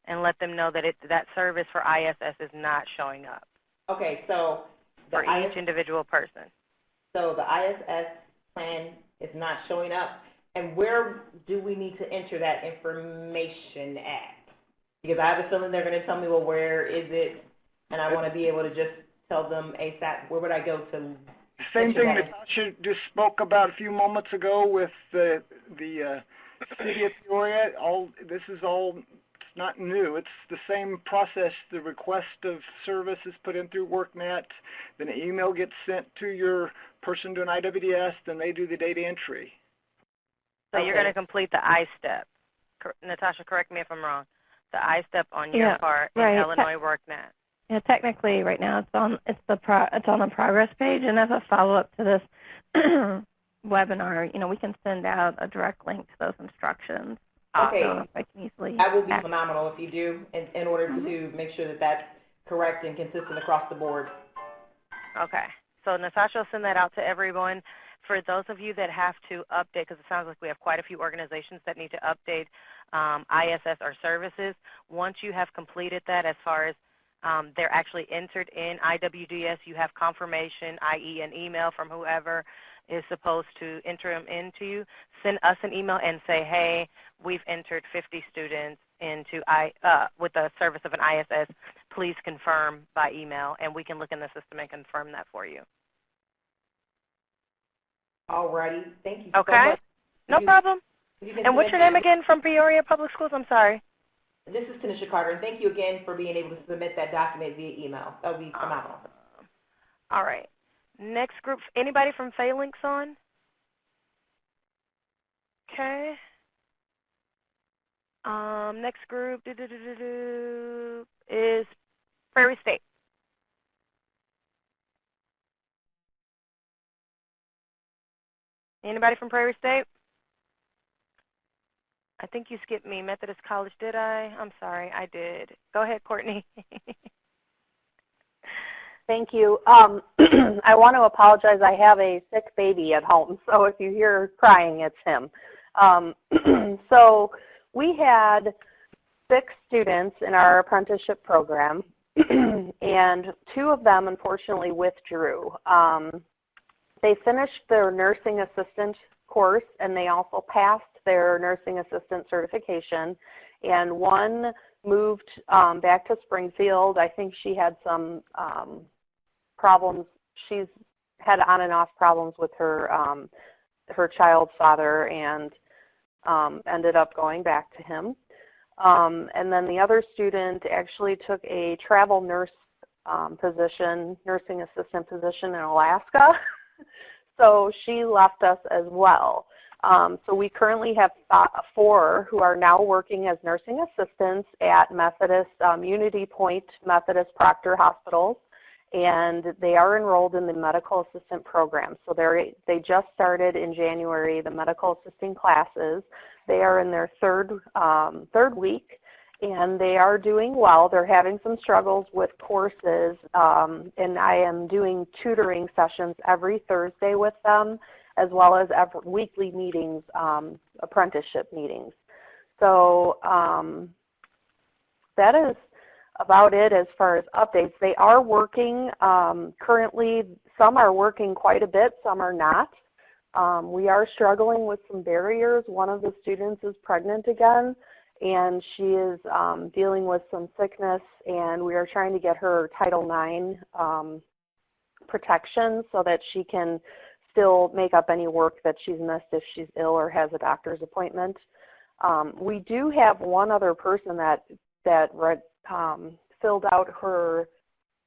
and let them know that that service for ISS is not showing up. Okay, so for each individual person. So the ISS plan is not showing up, and where do we need to enter that information at? Because I have a feeling they're going to tell me, well, where is it? And I want to be able to just tell them ASAP, where would I go to? Same thing that Natasha just spoke about a few moments ago with the city of Peoria. This is all not new. It's the same process. The request of service is put in through WorkNet. Then an email gets sent to your person doing IWDS. Then they do the data entry. So you're going to complete the I-step. Natasha, correct me if I'm wrong. The I-step on your part in Illinois WorkNet. Yeah, technically, right now it's on the progress page, and as a follow-up to this webinar, we can send out a direct link to those instructions. Okay, I can easily that will be phenomenal if you do, in order to make sure that that's correct and consistent across the board. Okay, so Natasha will send that out to everyone. For those of you that have to update, because it sounds like we have quite a few organizations that need to update ISS or services, once you have completed that as far as they're actually entered in IWDS, you have confirmation, i.e. an email from whoever is supposed to enter them into you, send us an email and say, hey, we've entered 50 students into with the service of an ISS. Please confirm by email, and we can look in the system and confirm that for you. Alrighty, thank you Okay? so much. No problem. And what's your name again? again from Peoria Public Schools? I'm sorry. This is Tanisha Carter, and thank you again for being able to submit that document via email. That would be phenomenal. All right. Next group, anybody from Phalanx on? Okay. Next group is Prairie State. Anybody from Prairie State? I think you skipped me. Methodist College, did I? I'm sorry, I did. Go ahead, Courtney. Thank you. I want to apologize. I have a sick baby at home, so if you hear crying, it's him. So we had 6 students in our apprenticeship program, and 2 of them unfortunately withdrew. They finished their nursing assistant course, and they also passed their nursing assistant certification, and one moved back to Springfield. I think she had some problems. She's had on and off problems with her her child's father, and ended up going back to him. And then the other student actually took a travel nurse position, nursing assistant position in Alaska. So she left us as well. So we currently have 4 who are now working as nursing assistants at Methodist, Unity Point Methodist Proctor Hospitals, and they are enrolled in the medical assistant program. So they just started in January, the medical assisting classes. They are in their third week, and they are doing well. They're having some struggles with courses, and I am doing tutoring sessions every Thursday with them, as well as every weekly meetings, apprenticeship meetings. So that is about it as far as updates. They are working currently. Some are working quite a bit, some are not. We are struggling with some barriers. One of the students is pregnant again, and she is dealing with some sickness, and we are trying to get her Title IX protection so that she can still make up any work that she's missed if she's ill or has a doctor's appointment. We do have one other person that filled out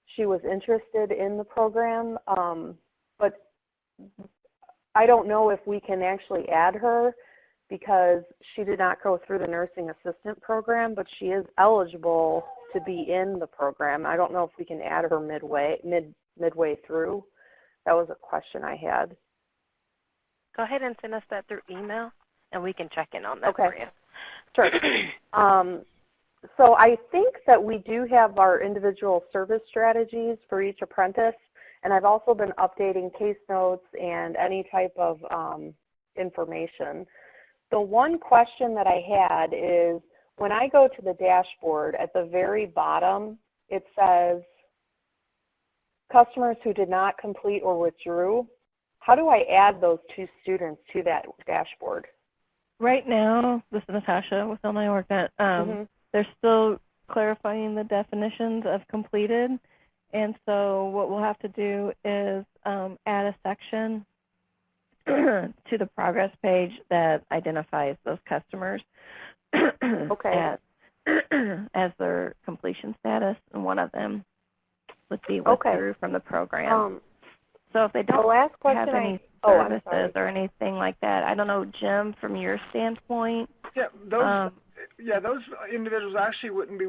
she was interested in the program, but I don't know if we can actually add her because she did not go through the nursing assistant program, but she is eligible to be in the program. I don't know if we can add her midway through. That was a question I had. Go ahead and send us that through email, and we can check in on that for you. Sure. So I think that we do have our individual service strategies for each apprentice, and I've also been updating case notes and any type of information. The one question that I had is when I go to the dashboard, at the very bottom, it says customers who did not complete or withdrew. How do I add those 2 students to that dashboard? Right now, this is Natasha with Illinois Work. They're still clarifying the definitions of completed, and so what we'll have to do is add a section to the progress page that identifies those customers as their completion status, and one of them would be withdrew from the program. So if they don't have any services or anything like that, I don't know, Jim, from your standpoint. Yeah, those individuals actually wouldn't be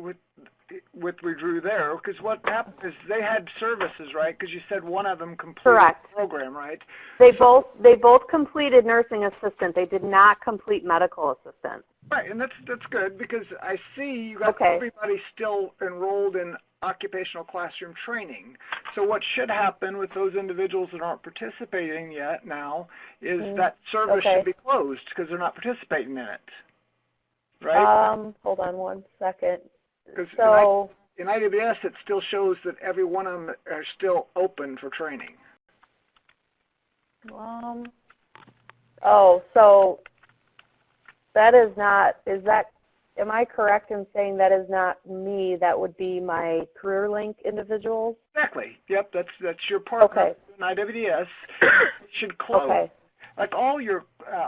withdrew there, because what happened is they had services, right? Because you said one of them completed the program, right? They both completed nursing assistant. They did not complete medical assistant. Right, and that's good because I see you got everybody still enrolled in occupational classroom training. So what should happen with those individuals that aren't participating yet now is that service should be closed because they're not participating in it, right? Hold on one second. So in IWS, it still shows that every one of them are still open for training. So that is not, am I correct in saying that is not me, that would be my CareerLink individuals? Exactly. Yep, that's your partner in IWS. It should close. Okay. Like all your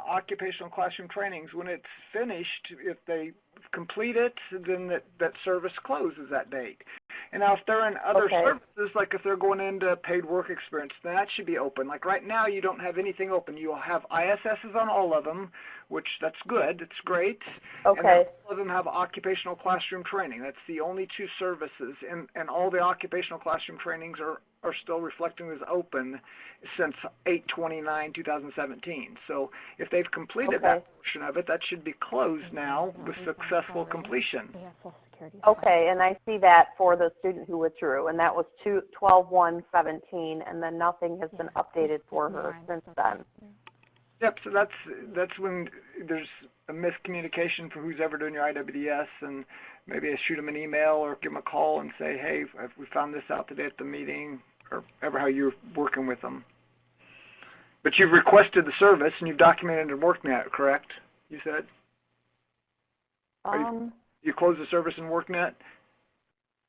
occupational classroom trainings, when it's finished, if they complete it, then that service closes that date. And now if they're in other services, like if they're going into paid work experience, then that should be open. Like right now, you don't have anything open. You'll have ISSs on all of them, which that's good. It's great. And then all of them have occupational classroom training. That's the only two services. And all the occupational classroom trainings are still reflecting as open since 8/29/2017. So if they've completed that portion of it, that should be closed now with successful completion. Okay, and I see that for the student who withdrew, and that was 12/1/17, and then nothing has been updated for her since then. Yep, so that's when there's a miscommunication for who's ever doing your IWDS, and maybe I shoot them an email or give them a call and say, hey, we found this out today at the meeting, or ever how you're working with them. But you've requested the service and you've documented and worked net, correct? You said? You closed the service in WorkNet?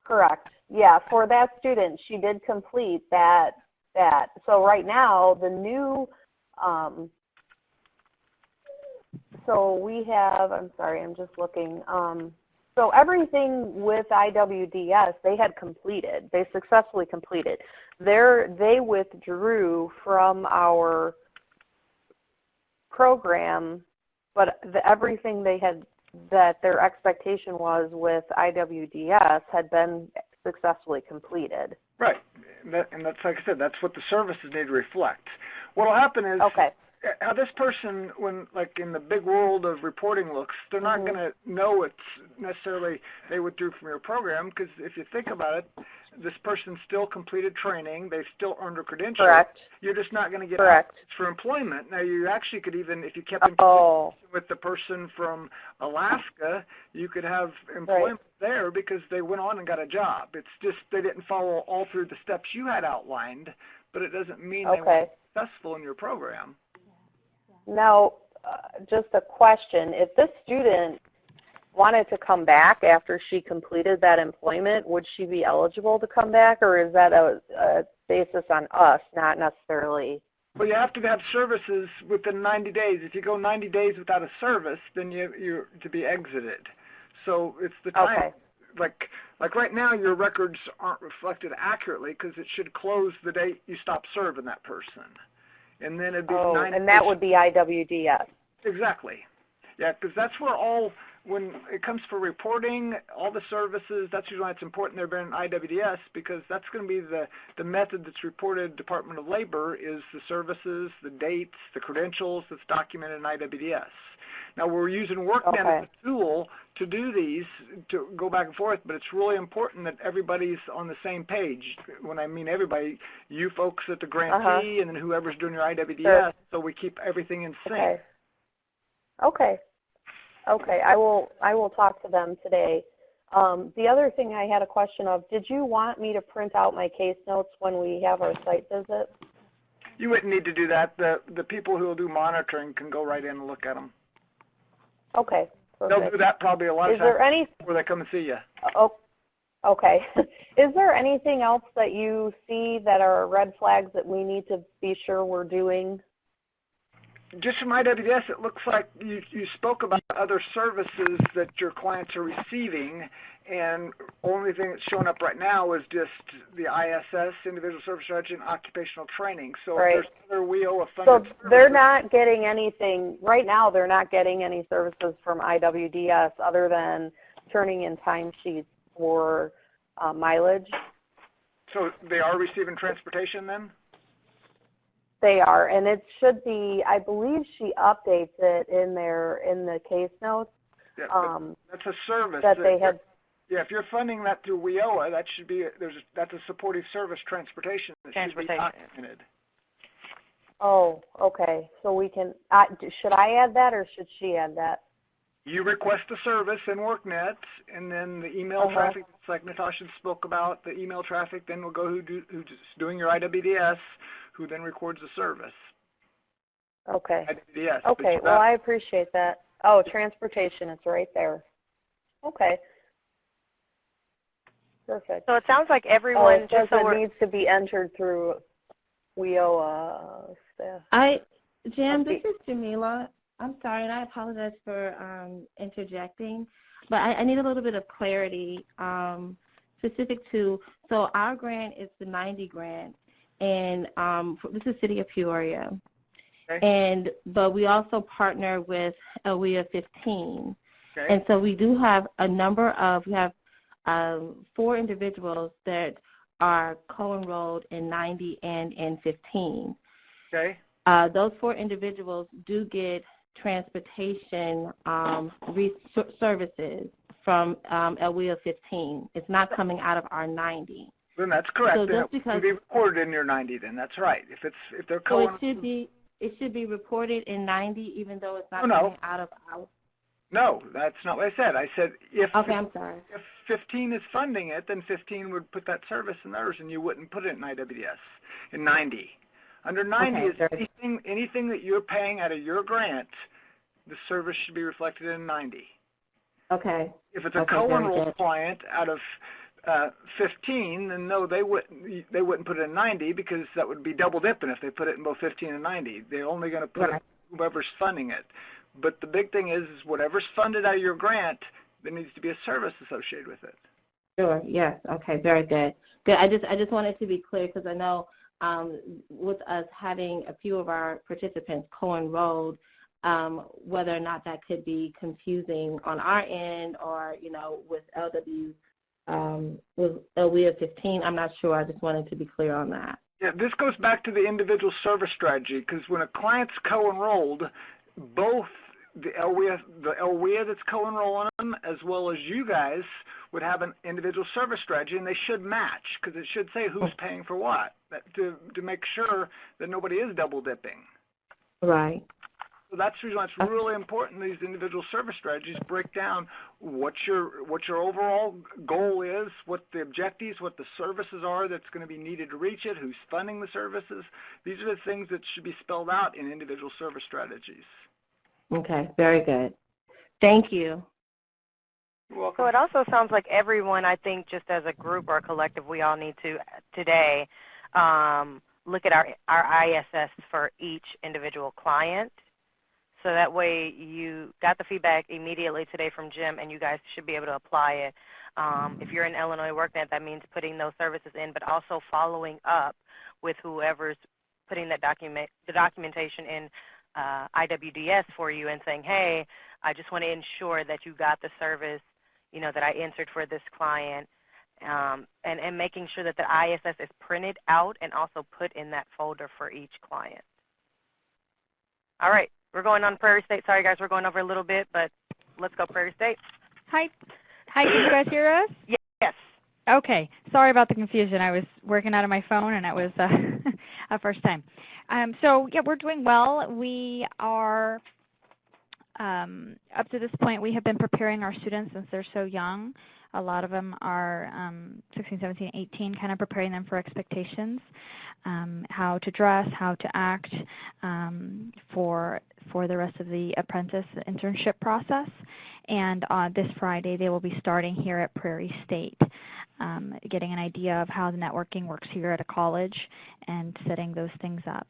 Correct. Yeah, for that student, she did complete that. So right now, the new, so we have, I'm sorry, I'm just looking. So everything with IWDS, they had completed. They successfully completed. They withdrew from our program, but everything they had, that their expectation was with IWDS had been successfully completed. Right, and that's like I said, that's what the services need to reflect. What will happen is, how this person, when like in the big world of reporting looks, they're not going to know it's necessarily they withdrew from your program, because if you think about it, this person still completed training, they still earned a credential. Correct. You're just not going to get access for employment. Now you actually could even, if you kept in communication with the person from Alaska, you could have employment there because they went on and got a job. It's just they didn't follow all through the steps you had outlined, but it doesn't mean they were successful in your program. Now, just a question. If this student wanted to come back after she completed that employment, would she be eligible to come back, or is that a basis on us, not necessarily? Well, you have to have services within 90 days. If you go 90 days without a service, then you're to be exited. So it's the time. Like right now, your records aren't reflected accurately because it should close the date you stop serving that person. And then it'd be 90 and that would be IWDS. Exactly. Yeah, because that's where when it comes for reporting, all the services, that's usually why it's important they're in IWDS, because that's going to be the method that's reported Department of Labor is the services, the dates, the credentials that's documented in IWDS. Now, we're using WorkNet as a tool to do these, to go back and forth, but it's really important that everybody's on the same page. When I mean everybody, you folks at the grantee and then whoever's doing your IWDS, so we keep everything in sync. Okay, I will talk to them today. The other thing I had a question of, did you want me to print out my case notes when we have our site visit? You wouldn't need to do that. The people who will do monitoring can go right in and look at them. Okay, perfect. They'll do that probably a lot of times before they come and see you. Okay. Is there anything else that you see that are red flags that we need to be sure we're doing? Just from IWS, it looks like you spoke about other services that your clients are receiving, and only thing that's showing up right now is just the ISS, Individual Service Strategy, and Occupational Training. So if there's other WIO funded services, they're not getting anything, right now they're not getting any services from IWDS other than turning in timesheets for mileage. So they are receiving transportation then? They are, and it should be, I believe she updates it in the case notes. Yeah, that's a service that they had. Yeah, if you're funding that through WIOA, that should be that's a supportive service transportation that should be documented. Oh, okay. So we can, should I add that or should she add that? You request a service in WorkNet, and then the email traffic, like Natasha spoke about, the email traffic then will go who's doing your IWDS, who then records the service. Okay. IWDS. Okay, well, I appreciate that. Oh, transportation, it's right there. Okay. Perfect. So it sounds like everyone it says it needs to be entered through WIOA staff. Jim, this is Jamila. I'm sorry, and I apologize for interjecting, but I need a little bit of clarity specific to, so our grant is the 90 grant, and this is City of Peoria, but we also partner with ELWIA 15, and so we do have a number of, we have 4 individuals that are co-enrolled in 90 and in 15. Okay. Those 4 individuals do get transportation services from ELWIA 15. It's not coming out of our 90. Then that's correct. So then just because it should be recorded in your 90. Then that's right. If they're so it should be reported in 90, even though it's not coming out of our. No, that's not what I said. I said if I'm sorry. If 15 is funding it, then 15 would put that service in theirs, and you wouldn't put it in IWDS in 90. Under 90 is anything that you're paying out of your grant, the service should be reflected in 90. Okay. If it's a co-enrolled client out of 15, then no, they wouldn't put it in 90 because that would be double dipping if they put it in both 15 and 90. They're only going to put it whoever's funding it. But the big thing is whatever's funded out of your grant, there needs to be a service associated with it. Sure. Yes. Okay. Very good. Good. I just wanted to be clear because I know with us having a few of our participants co-enrolled, whether or not that could be confusing on our end or, with with ELWIA 15, I'm not sure. I just wanted to be clear on that. Yeah, this goes back to the individual service strategy because when a client's co-enrolled, both the ELWIA that's co-enrolling them as well as you guys would have an individual service strategy, and they should match because it should say who's paying for what to make sure that nobody is double dipping. Right. So that's the reason why it's really important these individual service strategies break down what your overall goal is, what the objectives, what the services are that's going to be needed to reach it, who's funding the services. These are the things that should be spelled out in individual service strategies. Okay, very good. Thank you. You're welcome. So it also sounds like everyone, I think, just as a group or a collective, we all need to today look at our ISS for each individual client. So that way you got the feedback immediately today from Jim, and you guys should be able to apply it. If you're in Illinois WorkNet, that means putting those services in, but also following up with whoever's putting that the documentation in IWDS for you and saying, hey, I just want to ensure that you got the service, that I entered for this client, and making sure that the ISS is printed out and also put in that folder for each client. All right, we're going on Prairie State. Sorry, guys, we're going over a little bit, but let's go Prairie State. Hi, can you guys hear us? Yes. Okay. Sorry about the confusion. I was working out of my phone, and it was a first time. So, yeah, we're doing well. We are, up to this point, we have been preparing our students since they're so young. A lot of them are 16, 17, 18, kind of preparing them for expectations, how to dress, how to act for the rest of the apprentice internship process. And this Friday, they will be starting here at Prairie State, getting an idea of how the networking works here at a college and setting those things up.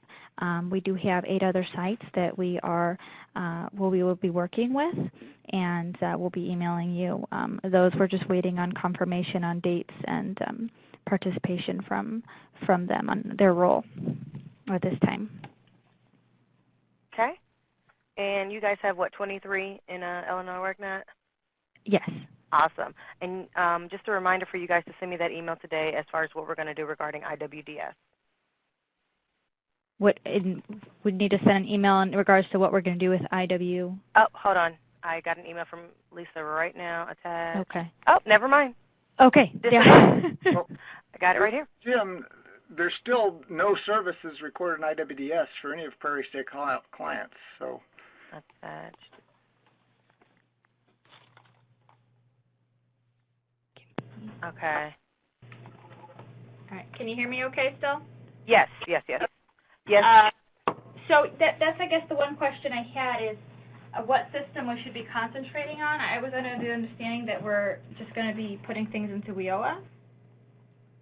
We do have 8 other sites that we will be working with, and we'll be emailing you. Those we're just waiting on confirmation on dates and participation from them on their role at this time. Okay. And you guys have, 23 in Illinois WorkNet? Yes. Awesome. And just a reminder for you guys to send me that email today as far as what we're going to do regarding IWDS. We need to send an email in regards to what we're going to do with IW. Oh, hold on. I got an email from Lisa right now attached. Okay. Oh, never mind. Okay. Disregard. Yeah. Well, I got it right here. Jim, there's still no services recorded in IWDS for any of Prairie State clients. So Attached. Okay. All right. Can you hear me okay still? Yes, yes, yes. Yes. So that's, I guess, the one question I had is what system we should be concentrating on. I was under the understanding that we're just going to be putting things into WIOA.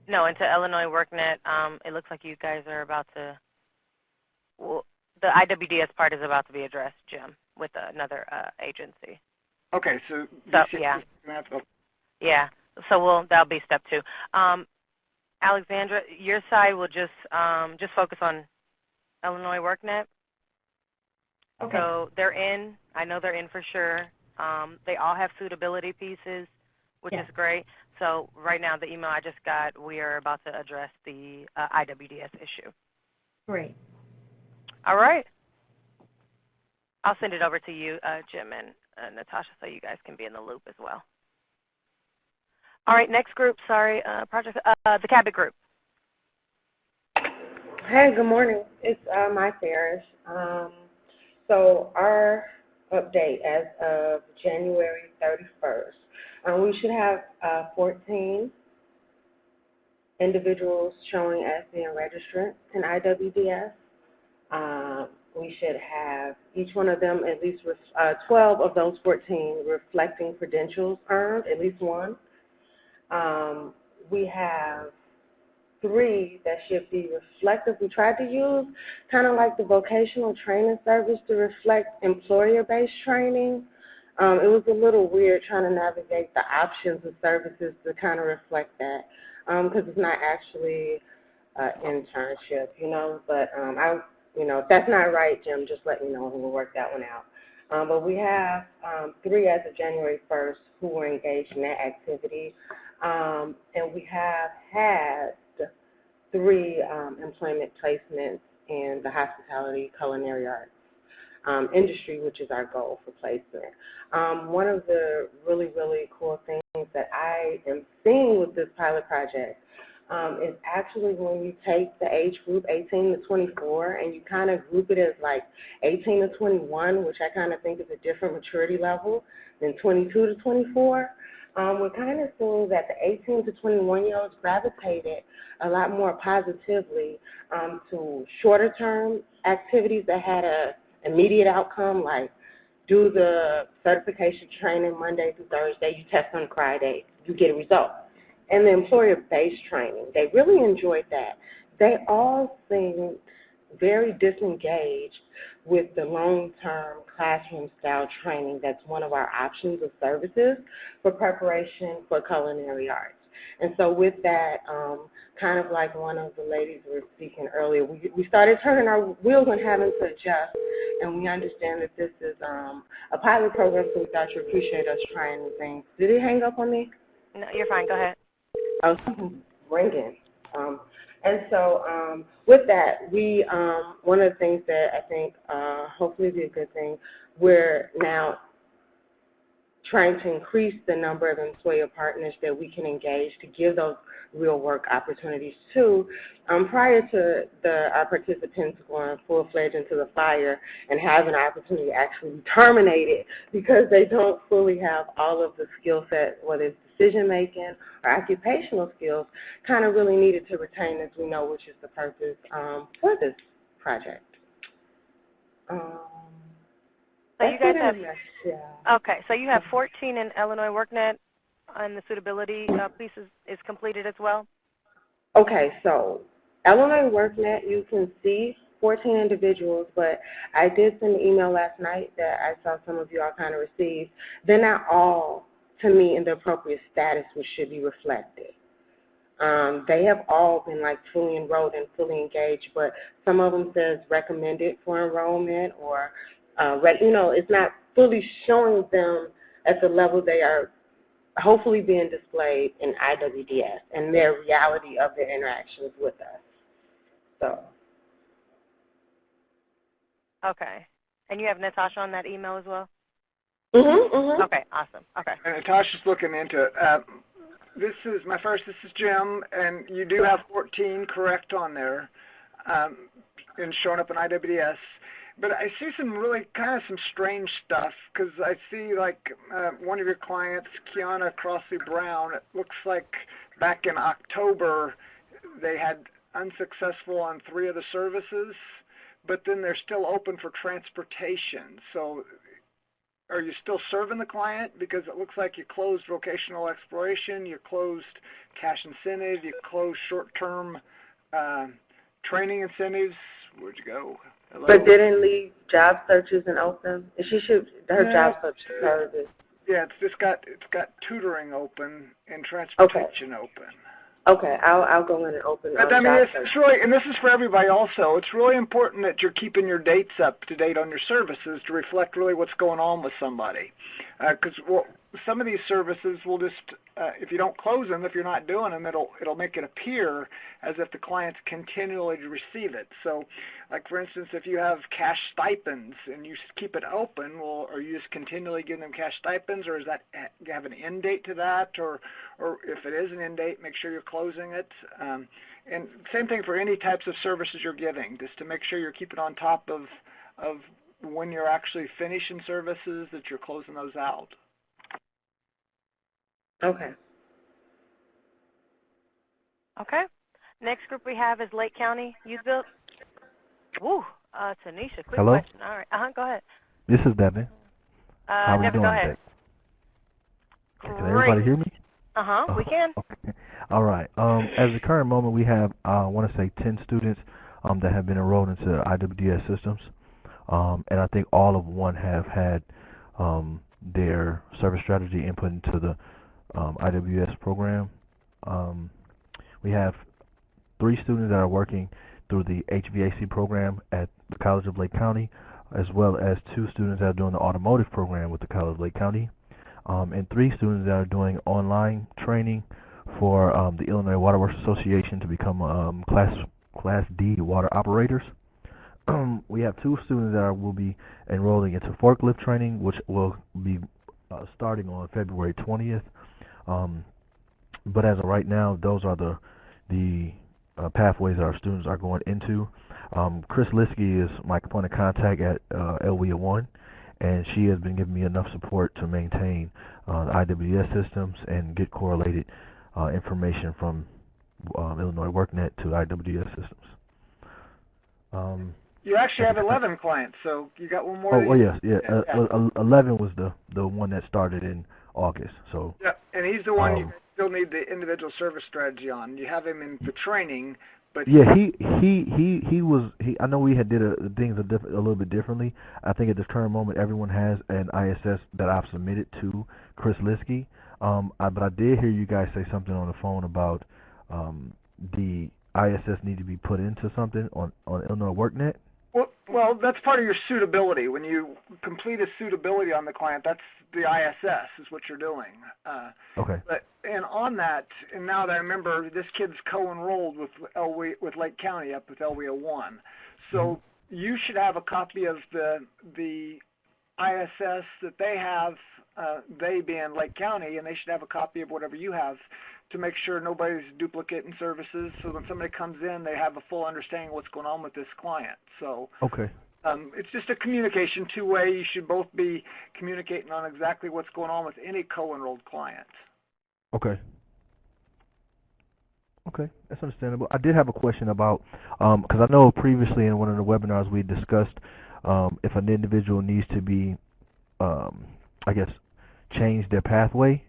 No, into Illinois WorkNet. It looks like you guys are about to, well, the IWDS part is about to be addressed, Jim, with another agency. okay, so Yeah. to Yeah. So that'll be step 2. Alexandra, your side will just focus on Illinois WorkNet. Okay. So they're in. I know they're in for sure. They all have suitability pieces, which is great. So right now, the email I just got, we are about to address the IWDS issue. Great. All right. I'll send it over to you, Jim and Natasha, so you guys can be in the loop as well. All right, next group, sorry, project, the Cabot group. Hey, good morning. It's my Parish. So our update as of January 31st, we should have 14 individuals showing as being registrant in IWDS. We should have each one of them at least 12 of those 14 reflecting credentials earned, at least one. We have 3 that should be reflective. We tried to use kind of like the vocational training service to reflect employer-based training. It was a little weird trying to navigate the options of services to kind of reflect that because it's not actually an internship, but if that's not right, Jim, just let me know and we'll work that one out. But we have 3 as of January 1st who were engaged in that activity. And we have had 3 employment placements in the hospitality culinary arts industry, which is our goal for placement. One of the really, really cool things that I am seeing with this pilot project is actually when you take the age group 18 to 24 and you kind of group it as like 18 to 21, which I kind of think is a different maturity level than 22 to 24. We're kind of seeing that the 18 to 21-year-olds gravitated a lot more positively to shorter-term activities that had an immediate outcome, like do the certification training Monday through Thursday, you test on Friday, you get a result. And the employer-based training, they really enjoyed that. They all seemed very disengaged with the long-term classroom-style training that's one of our options of services for preparation for culinary arts. And so with that, kind of like one of the ladies were speaking earlier, we started turning our wheels and having to adjust, and we understand that this is a pilot program, so we thought you'd appreciate us trying new things. Did it hang up on me? No, you're fine. Go ahead. I was ringing. And so with that, we one of the things that I think hopefully be a good thing, we're now trying to increase the number of employer partners that we can engage to give those real work opportunities to. Prior to our participants going full-fledged into the fire and having an opportunity to actually be terminated because they don't fully have all of the skill set, whether it's decision-making or occupational skills, kind of really needed to retain, as we know, which is the purpose for this project. So you guys have, okay, so you have 14 in Illinois WorkNet, and the suitability piece is completed as well? Okay, so Illinois WorkNet, you can see 14 individuals, but I did send an email last night that I saw some of you all kind of received. They're not all, to me, in the appropriate status which should be reflected. They have all been like fully enrolled and fully engaged, but some of them says recommended for enrollment or it's not fully showing them at the level they are hopefully being displayed in IWDS and their reality of their interactions with us. So. Okay. And you have Natasha on that email as well? Okay, awesome. Okay. And Natasha's looking into it. This is Jim, and you do have 14 correct on there, and showing up in IWDS. But I see some strange stuff, because I see one of your clients, Kiana Crossley Brown, it looks like back in October they had unsuccessful on 3 of the services, but then they're still open for transportation. So are you still serving the client? Because it looks like you closed vocational exploration, you closed cash incentive, you closed short-term training incentives. Where'd you go? Hello? But didn't leave job searches and open? Her job search service. Yeah, it's got tutoring open and transportation open. Okay, I'll go in and open. But I mean, it's really, and this is for everybody also, it's really important that you're keeping your dates up to date on your services to reflect really what's going on with somebody. Because some of these services will just, if you don't close them, if you're not doing them, it'll make it appear as if the client's continually to receive it. So, like for instance, if you have cash stipends and you keep it open, well, are you just continually giving them cash stipends, or is that you have an end date to that, or if it is an end date, make sure you're closing it. And same thing for any types of services you're giving, just to make sure you're keeping on top of when you're actually finishing services, that you're closing those out. Okay. Okay. Next group we have is Lake County Youth Build. Woo, Tanisha, quick Hello? question. All right. Go ahead. This is Devin. How are you Devin, doing go ahead. today? Can everybody hear me? We can. Okay. All right. At the current moment, we have, I want to say, 10 students that have been enrolled into IWDS systems. And I think all of one have had their service strategy input into the IWS program. We have 3 students that are working through the HVAC program at the College of Lake County, as well as 2 students that are doing the automotive program with the College of Lake County, and 3 students that are doing online training for the Illinois Water Works Association to become Class D water operators. We have 2 students that will be enrolling into forklift training, which will be starting on February 20th. But as of right now, those are the pathways that our students are going into. Chris Liskey is my point of contact at LWIA 1, and she has been giving me enough support to maintain the IWS systems and get correlated information from Illinois WorkNet to IWS systems. You actually have 11 clients, so you got one more. Oh, yes, yeah. 11 was the one that started in August. So. Yeah, and he's the one you still need the individual service strategy on. You have him in for training, but yeah, he was. I know we had did things a little bit differently. I think at this current moment, everyone has an ISS that I've submitted to Chris Liskey. But I did hear you guys say something on the phone about the ISS need to be put into something on Illinois WorkNet. Well, that's part of your suitability. When you complete a suitability on the client, that's the ISS is what you're doing. Okay. And on that, and now that I remember, this kid's co-enrolled with Lake County up with LWIA 1. So you should have a copy of the ISS that they have, they being Lake County, and they should have a copy of whatever you have to make sure nobody's duplicating services, so when somebody comes in, they have a full understanding of what's going on with this client. So okay. It's just a communication two-way. You should both be communicating on exactly what's going on with any co-enrolled client. Okay. Okay, that's understandable. I did have a question about, because I know previously in one of the webinars we discussed if an individual needs to be, I guess, change their pathway,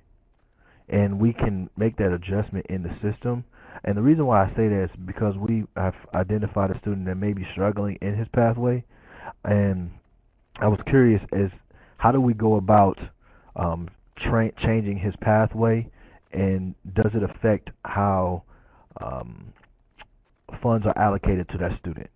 and we can make that adjustment in the system. And the reason why I say that is because we have identified a student that may be struggling in his pathway, and I was curious as how do we go about changing his pathway, and does it affect how funds are allocated to that student?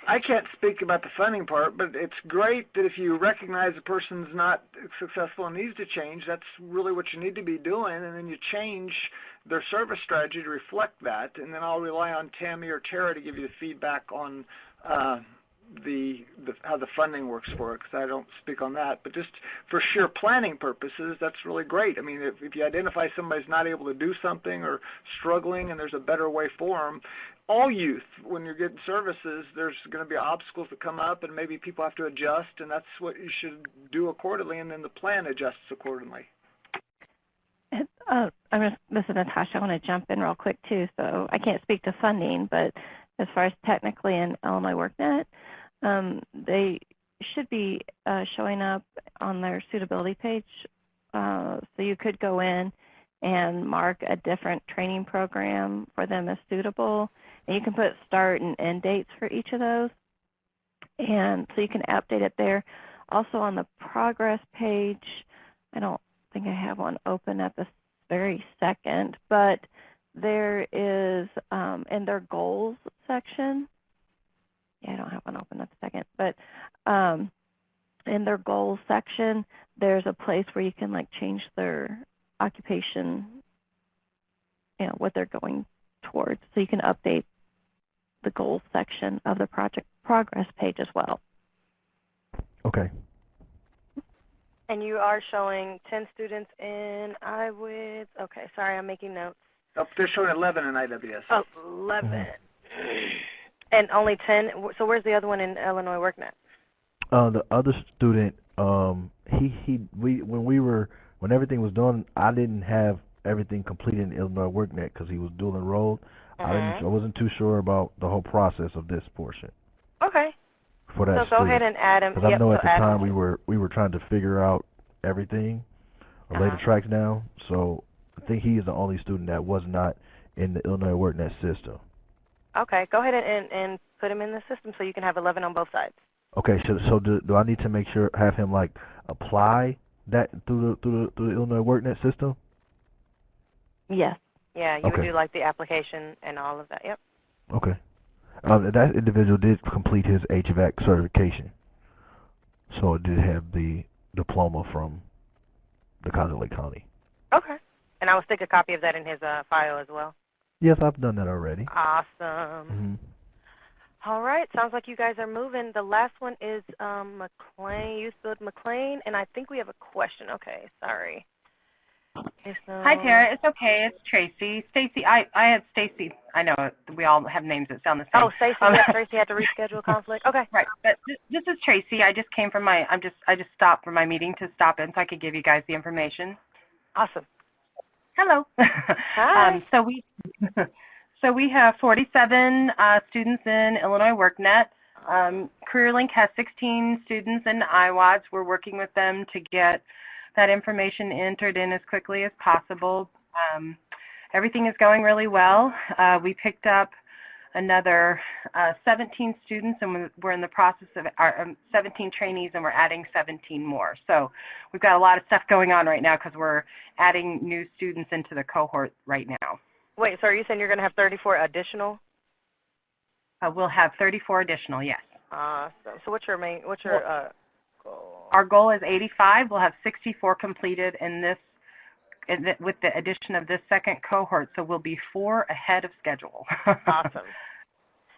I can't speak about the funding part, but it's great that if you recognize a person's not successful and needs to change, that's really what you need to be doing, and then you change their service strategy to reflect that, and then I'll rely on Tammy or Tara to give you the feedback on how the funding works for it, because I don't speak on that. But just for sheer planning purposes, that's really great. I mean, if you identify somebody's not able to do something or struggling and there's a better way for them, all youth, when you're getting services, there's going to be obstacles that come up, and maybe people have to adjust, and that's what you should do accordingly, and then the plan adjusts accordingly. This is Natasha. I want to jump in real quick, too. So I can't speak to funding, but as far as technically in Illinois WorkNet, they should be showing up on their suitability page. So you could go in and mark a different training program for them as suitable. And you can put start and end dates for each of those. And so you can update it there. Also on the progress page, I don't think I have one open at this very second, but there is in their goals section, I don't have one open at the second, but in their goals section, there's a place where you can like change their occupation, what they're going towards. So you can update the goals section of the project progress page as well. Okay. And you are showing 10 students in IWIDS. Okay, sorry, I'm making notes. Oh, they're showing 11 in IWS. Oh, 11. Mm-hmm. And only 10? So where's the other one in Illinois WorkNet? The other student, when everything was done, I didn't have everything completed in Illinois WorkNet because he was dual enrolled. I wasn't too sure about the whole process of this portion. Okay. For that so go ahead and add him. Because I know at the time we were trying to figure out everything, or lay the tracks down. So I think he is the only student that was not in the Illinois WorkNet system. Okay, go ahead and put him in the system so you can have 11 on both sides. Okay, so do I need to make sure have him like apply that through the Illinois WorkNet system? Yes. Yeah, you would do like the application and all of that. Yep. Okay. That individual did complete his HVAC certification, so it did have the diploma from the Lake County. Okay. And I will stick a copy of that in his file as well. Yes, I've done that already. Awesome. Mm-hmm. All right. Sounds like you guys are moving. The last one is McLean. You spelled McLean, and I think we have a question. Okay. Sorry. Okay, so... Hi, Tara. It's okay. It's Tracy. Stacy, I had Stacy. I know we all have names that sound the same. Oh, Stacy. Yeah, Tracy had to reschedule a conflict. Okay. Right. But this is Tracy. I just came from I just stopped for my meeting to stop in so I could give you guys the information. Awesome. Hello. Hi. So we have 47 students in Illinois WorkNet. CareerLink has 16 students in IWADS. We're working with them to get that information entered in as quickly as possible. Everything is going really well. We picked up another 17 students, and we're in the process of 17 trainees, and we're adding 17 more. So we've got a lot of stuff going on right now because we're adding new students into the cohort right now. Wait, so are you saying you're going to have 34 additional? We'll have 34 additional, yes. Awesome. So what's your goal? Our goal is 85. We'll have 64 completed with the addition of this second cohort, so we'll be 4 ahead of schedule. Awesome.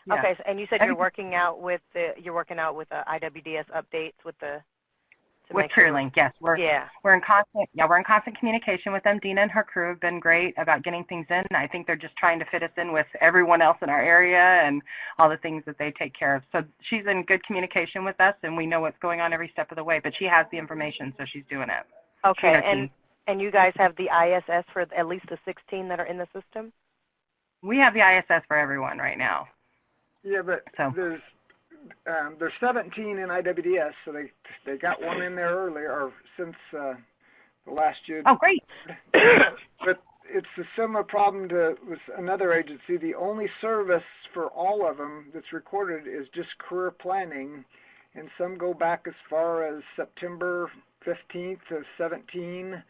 Yeah. Okay, and you said you're working out with IWDS updates with CareerLink, yes. We're in constant communication with them. Dina and her crew have been great about getting things in. I think they're just trying to fit us in with everyone else in our area and all the things that they take care of. So she's in good communication with us, and we know what's going on every step of the way. But she has the information, so she's doing it. Okay, and you guys have the ISS for at least the 16 that are in the system? We have the ISS for everyone right now. Yeah, but there's 17 in IWDS, so they got one in there earlier, or since the last year. Oh, great. But it's a similar problem with another agency. The only service for all of them that's recorded is just career planning, and some go back as far as September 15th of 17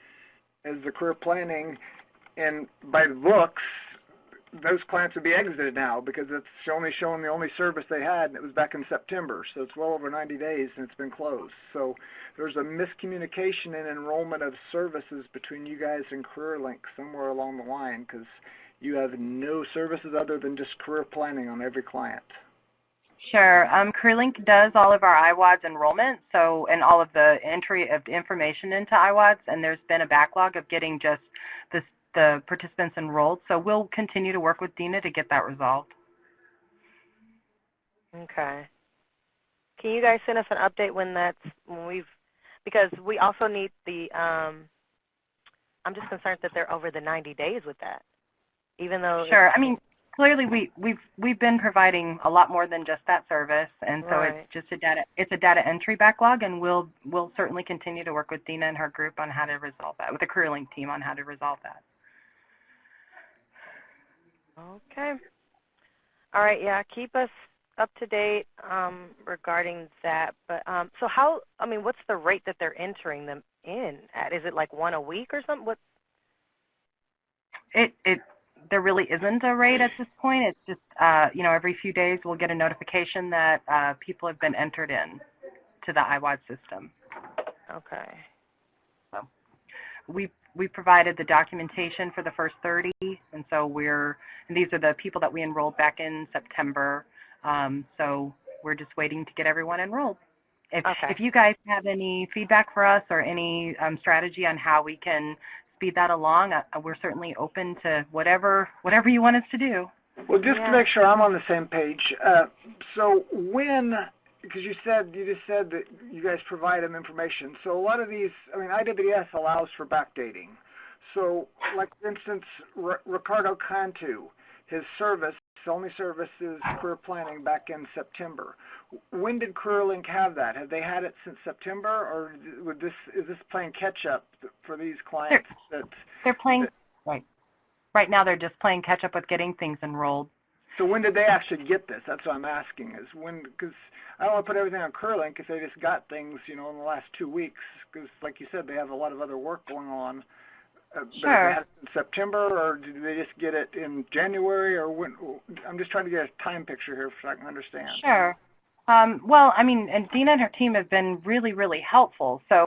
as the career planning, and by the books, those clients would be exited now because it's only showing the only service they had, and it was back in September. So it's well over 90 days, and it's been closed. So there's a miscommunication in enrollment of services between you guys and CareerLink somewhere along the line because you have no services other than just career planning on every client. Sure. CareerLink does all of our IWADS enrollment, so and all of the entry of the information into IWADS, and there's been a backlog of getting just the participants enrolled. So we'll continue to work with Dina to get that resolved. Okay. Can you guys send us an update when because we also need the, I'm just concerned that they're over the 90 days with that, even though. Sure. I mean, clearly we've been providing a lot more than just that service, and so Right. it's just a data entry backlog, and we'll certainly continue to work with Dina and her group on how to resolve that, with the CareerLink team on how to resolve that. Okay. All right, yeah, keep us up to date regarding that. But so what's the rate that they're entering them in at? Is it like one a week or something? What? There really isn't a rate at this point. It's just, every few days we'll get a notification that people have been entered in to the IWAD system. Okay. So we provided the documentation for the first 30, and so these are the people that we enrolled back in September. So we're just waiting to get everyone enrolled. If you guys have any feedback for us or any strategy on how we can speed that along, we're certainly open to whatever you want us to do. Well, just to make sure I'm on the same page, so because you just said that you guys provide them information. So a lot of these, IWS allows for backdating. So, like for instance, Ricardo Cantu, his only service is career planning back in September. When did CareerLink have that? Have they had it since September, or is this playing catch up for these clients? They're playing right now. They're just playing catch up with getting things enrolled. So when did they actually get this? That's what I'm asking. Because I don't want to put everything on CareerLink if they just got things, in the last 2 weeks. Because, like you said, they have a lot of other work going on. But Sure. Did they have it in September, or did they just get it in January, or when? I'm just trying to get a time picture here so I can understand. Sure. And Dina and her team have been really, really helpful. So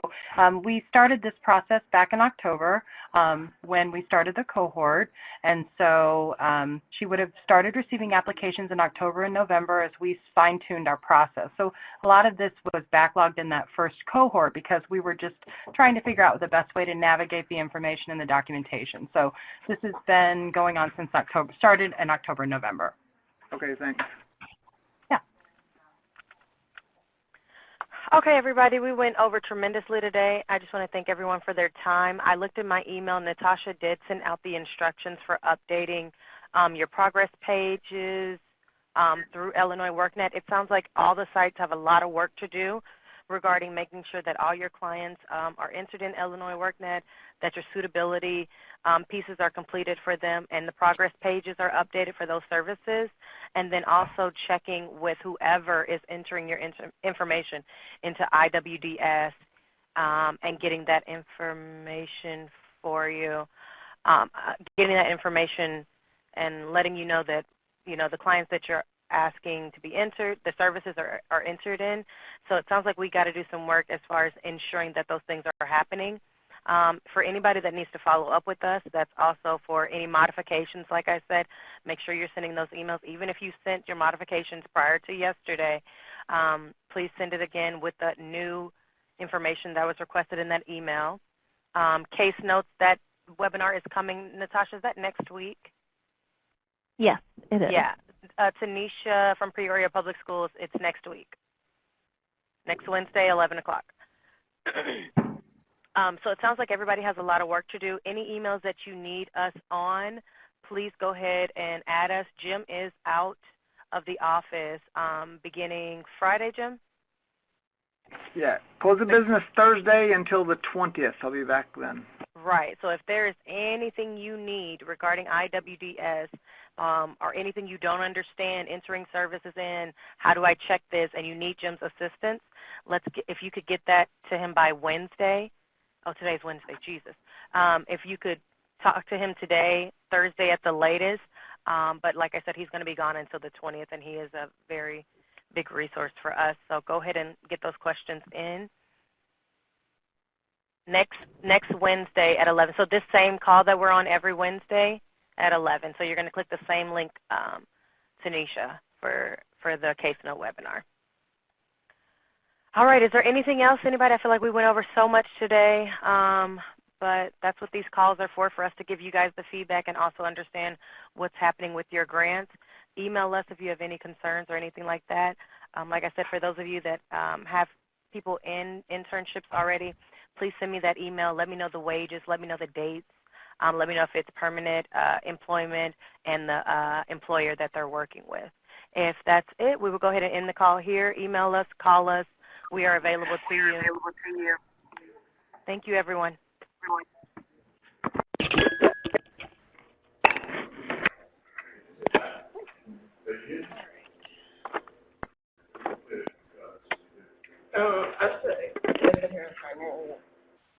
we started this process back in October when we started the cohort, and so she would have started receiving applications in October and November as we fine-tuned our process. So a lot of this was backlogged in that first cohort because we were just trying to figure out the best way to navigate the information and the documentation. So this has been going on since October, started in October and November. Okay, thanks. Okay, everybody, we went over tremendously today. I just want to thank everyone for their time. I looked at my email. Natasha did send out the instructions for updating your progress pages through Illinois WorkNet. It sounds like all the sites have a lot of work to do regarding making sure that all your clients are entered in Illinois WorkNet, that your suitability pieces are completed for them, and the progress pages are updated for those services, and then also checking with whoever is entering your information into IWDS and getting that information for you, getting that information and letting you know that, the clients that you're asking to be entered, the services are entered in. So it sounds like we got to do some work as far as ensuring that those things are happening. For anybody that needs to follow up with us, that's also for any modifications, like I said, make sure you're sending those emails. Even if you sent your modifications prior to yesterday, please send it again with the new information that was requested in that email. Case notes, that webinar is coming, Natasha, is that next week? Yes, it is. Yeah. Tanisha from Peoria Public Schools, it's next week. Next Wednesday, 11 o'clock. So it sounds like everybody has a lot of work to do. Any emails that you need us on, please go ahead and add us. Jim is out of the office beginning Friday, Jim? Yeah, close the business Thursday until the 20th. I'll be back then. Right. So if there is anything you need regarding IWDS or anything you don't understand, entering services in, how do I check this, and you need Jim's assistance, if you could get that to him by Wednesday. Oh, today's Wednesday. Jesus. If you could talk to him today, Thursday at the latest. But like I said, he's going to be gone until the 20th, and he is a very big resource for us. So go ahead and get those questions in. Next Wednesday at 11. So this same call that we're on every Wednesday at 11. So you're going to click the same link, Tanisha, for for the Case Note webinar. All right, is there anything else, anybody? I feel like we went over so much today, but that's what these calls are for us to give you guys the feedback and also understand what's happening with your grants. Email us if you have any concerns or anything like that. Like I said, for those of you that have people in internships already, please send me that email. Let me know the wages. Let me know the dates. Let me know if it's permanent employment and the employer that they're working with. If that's it, we will go ahead and end the call here. Email us, call us. We are available to you. Thank you, everyone. I say, listen here,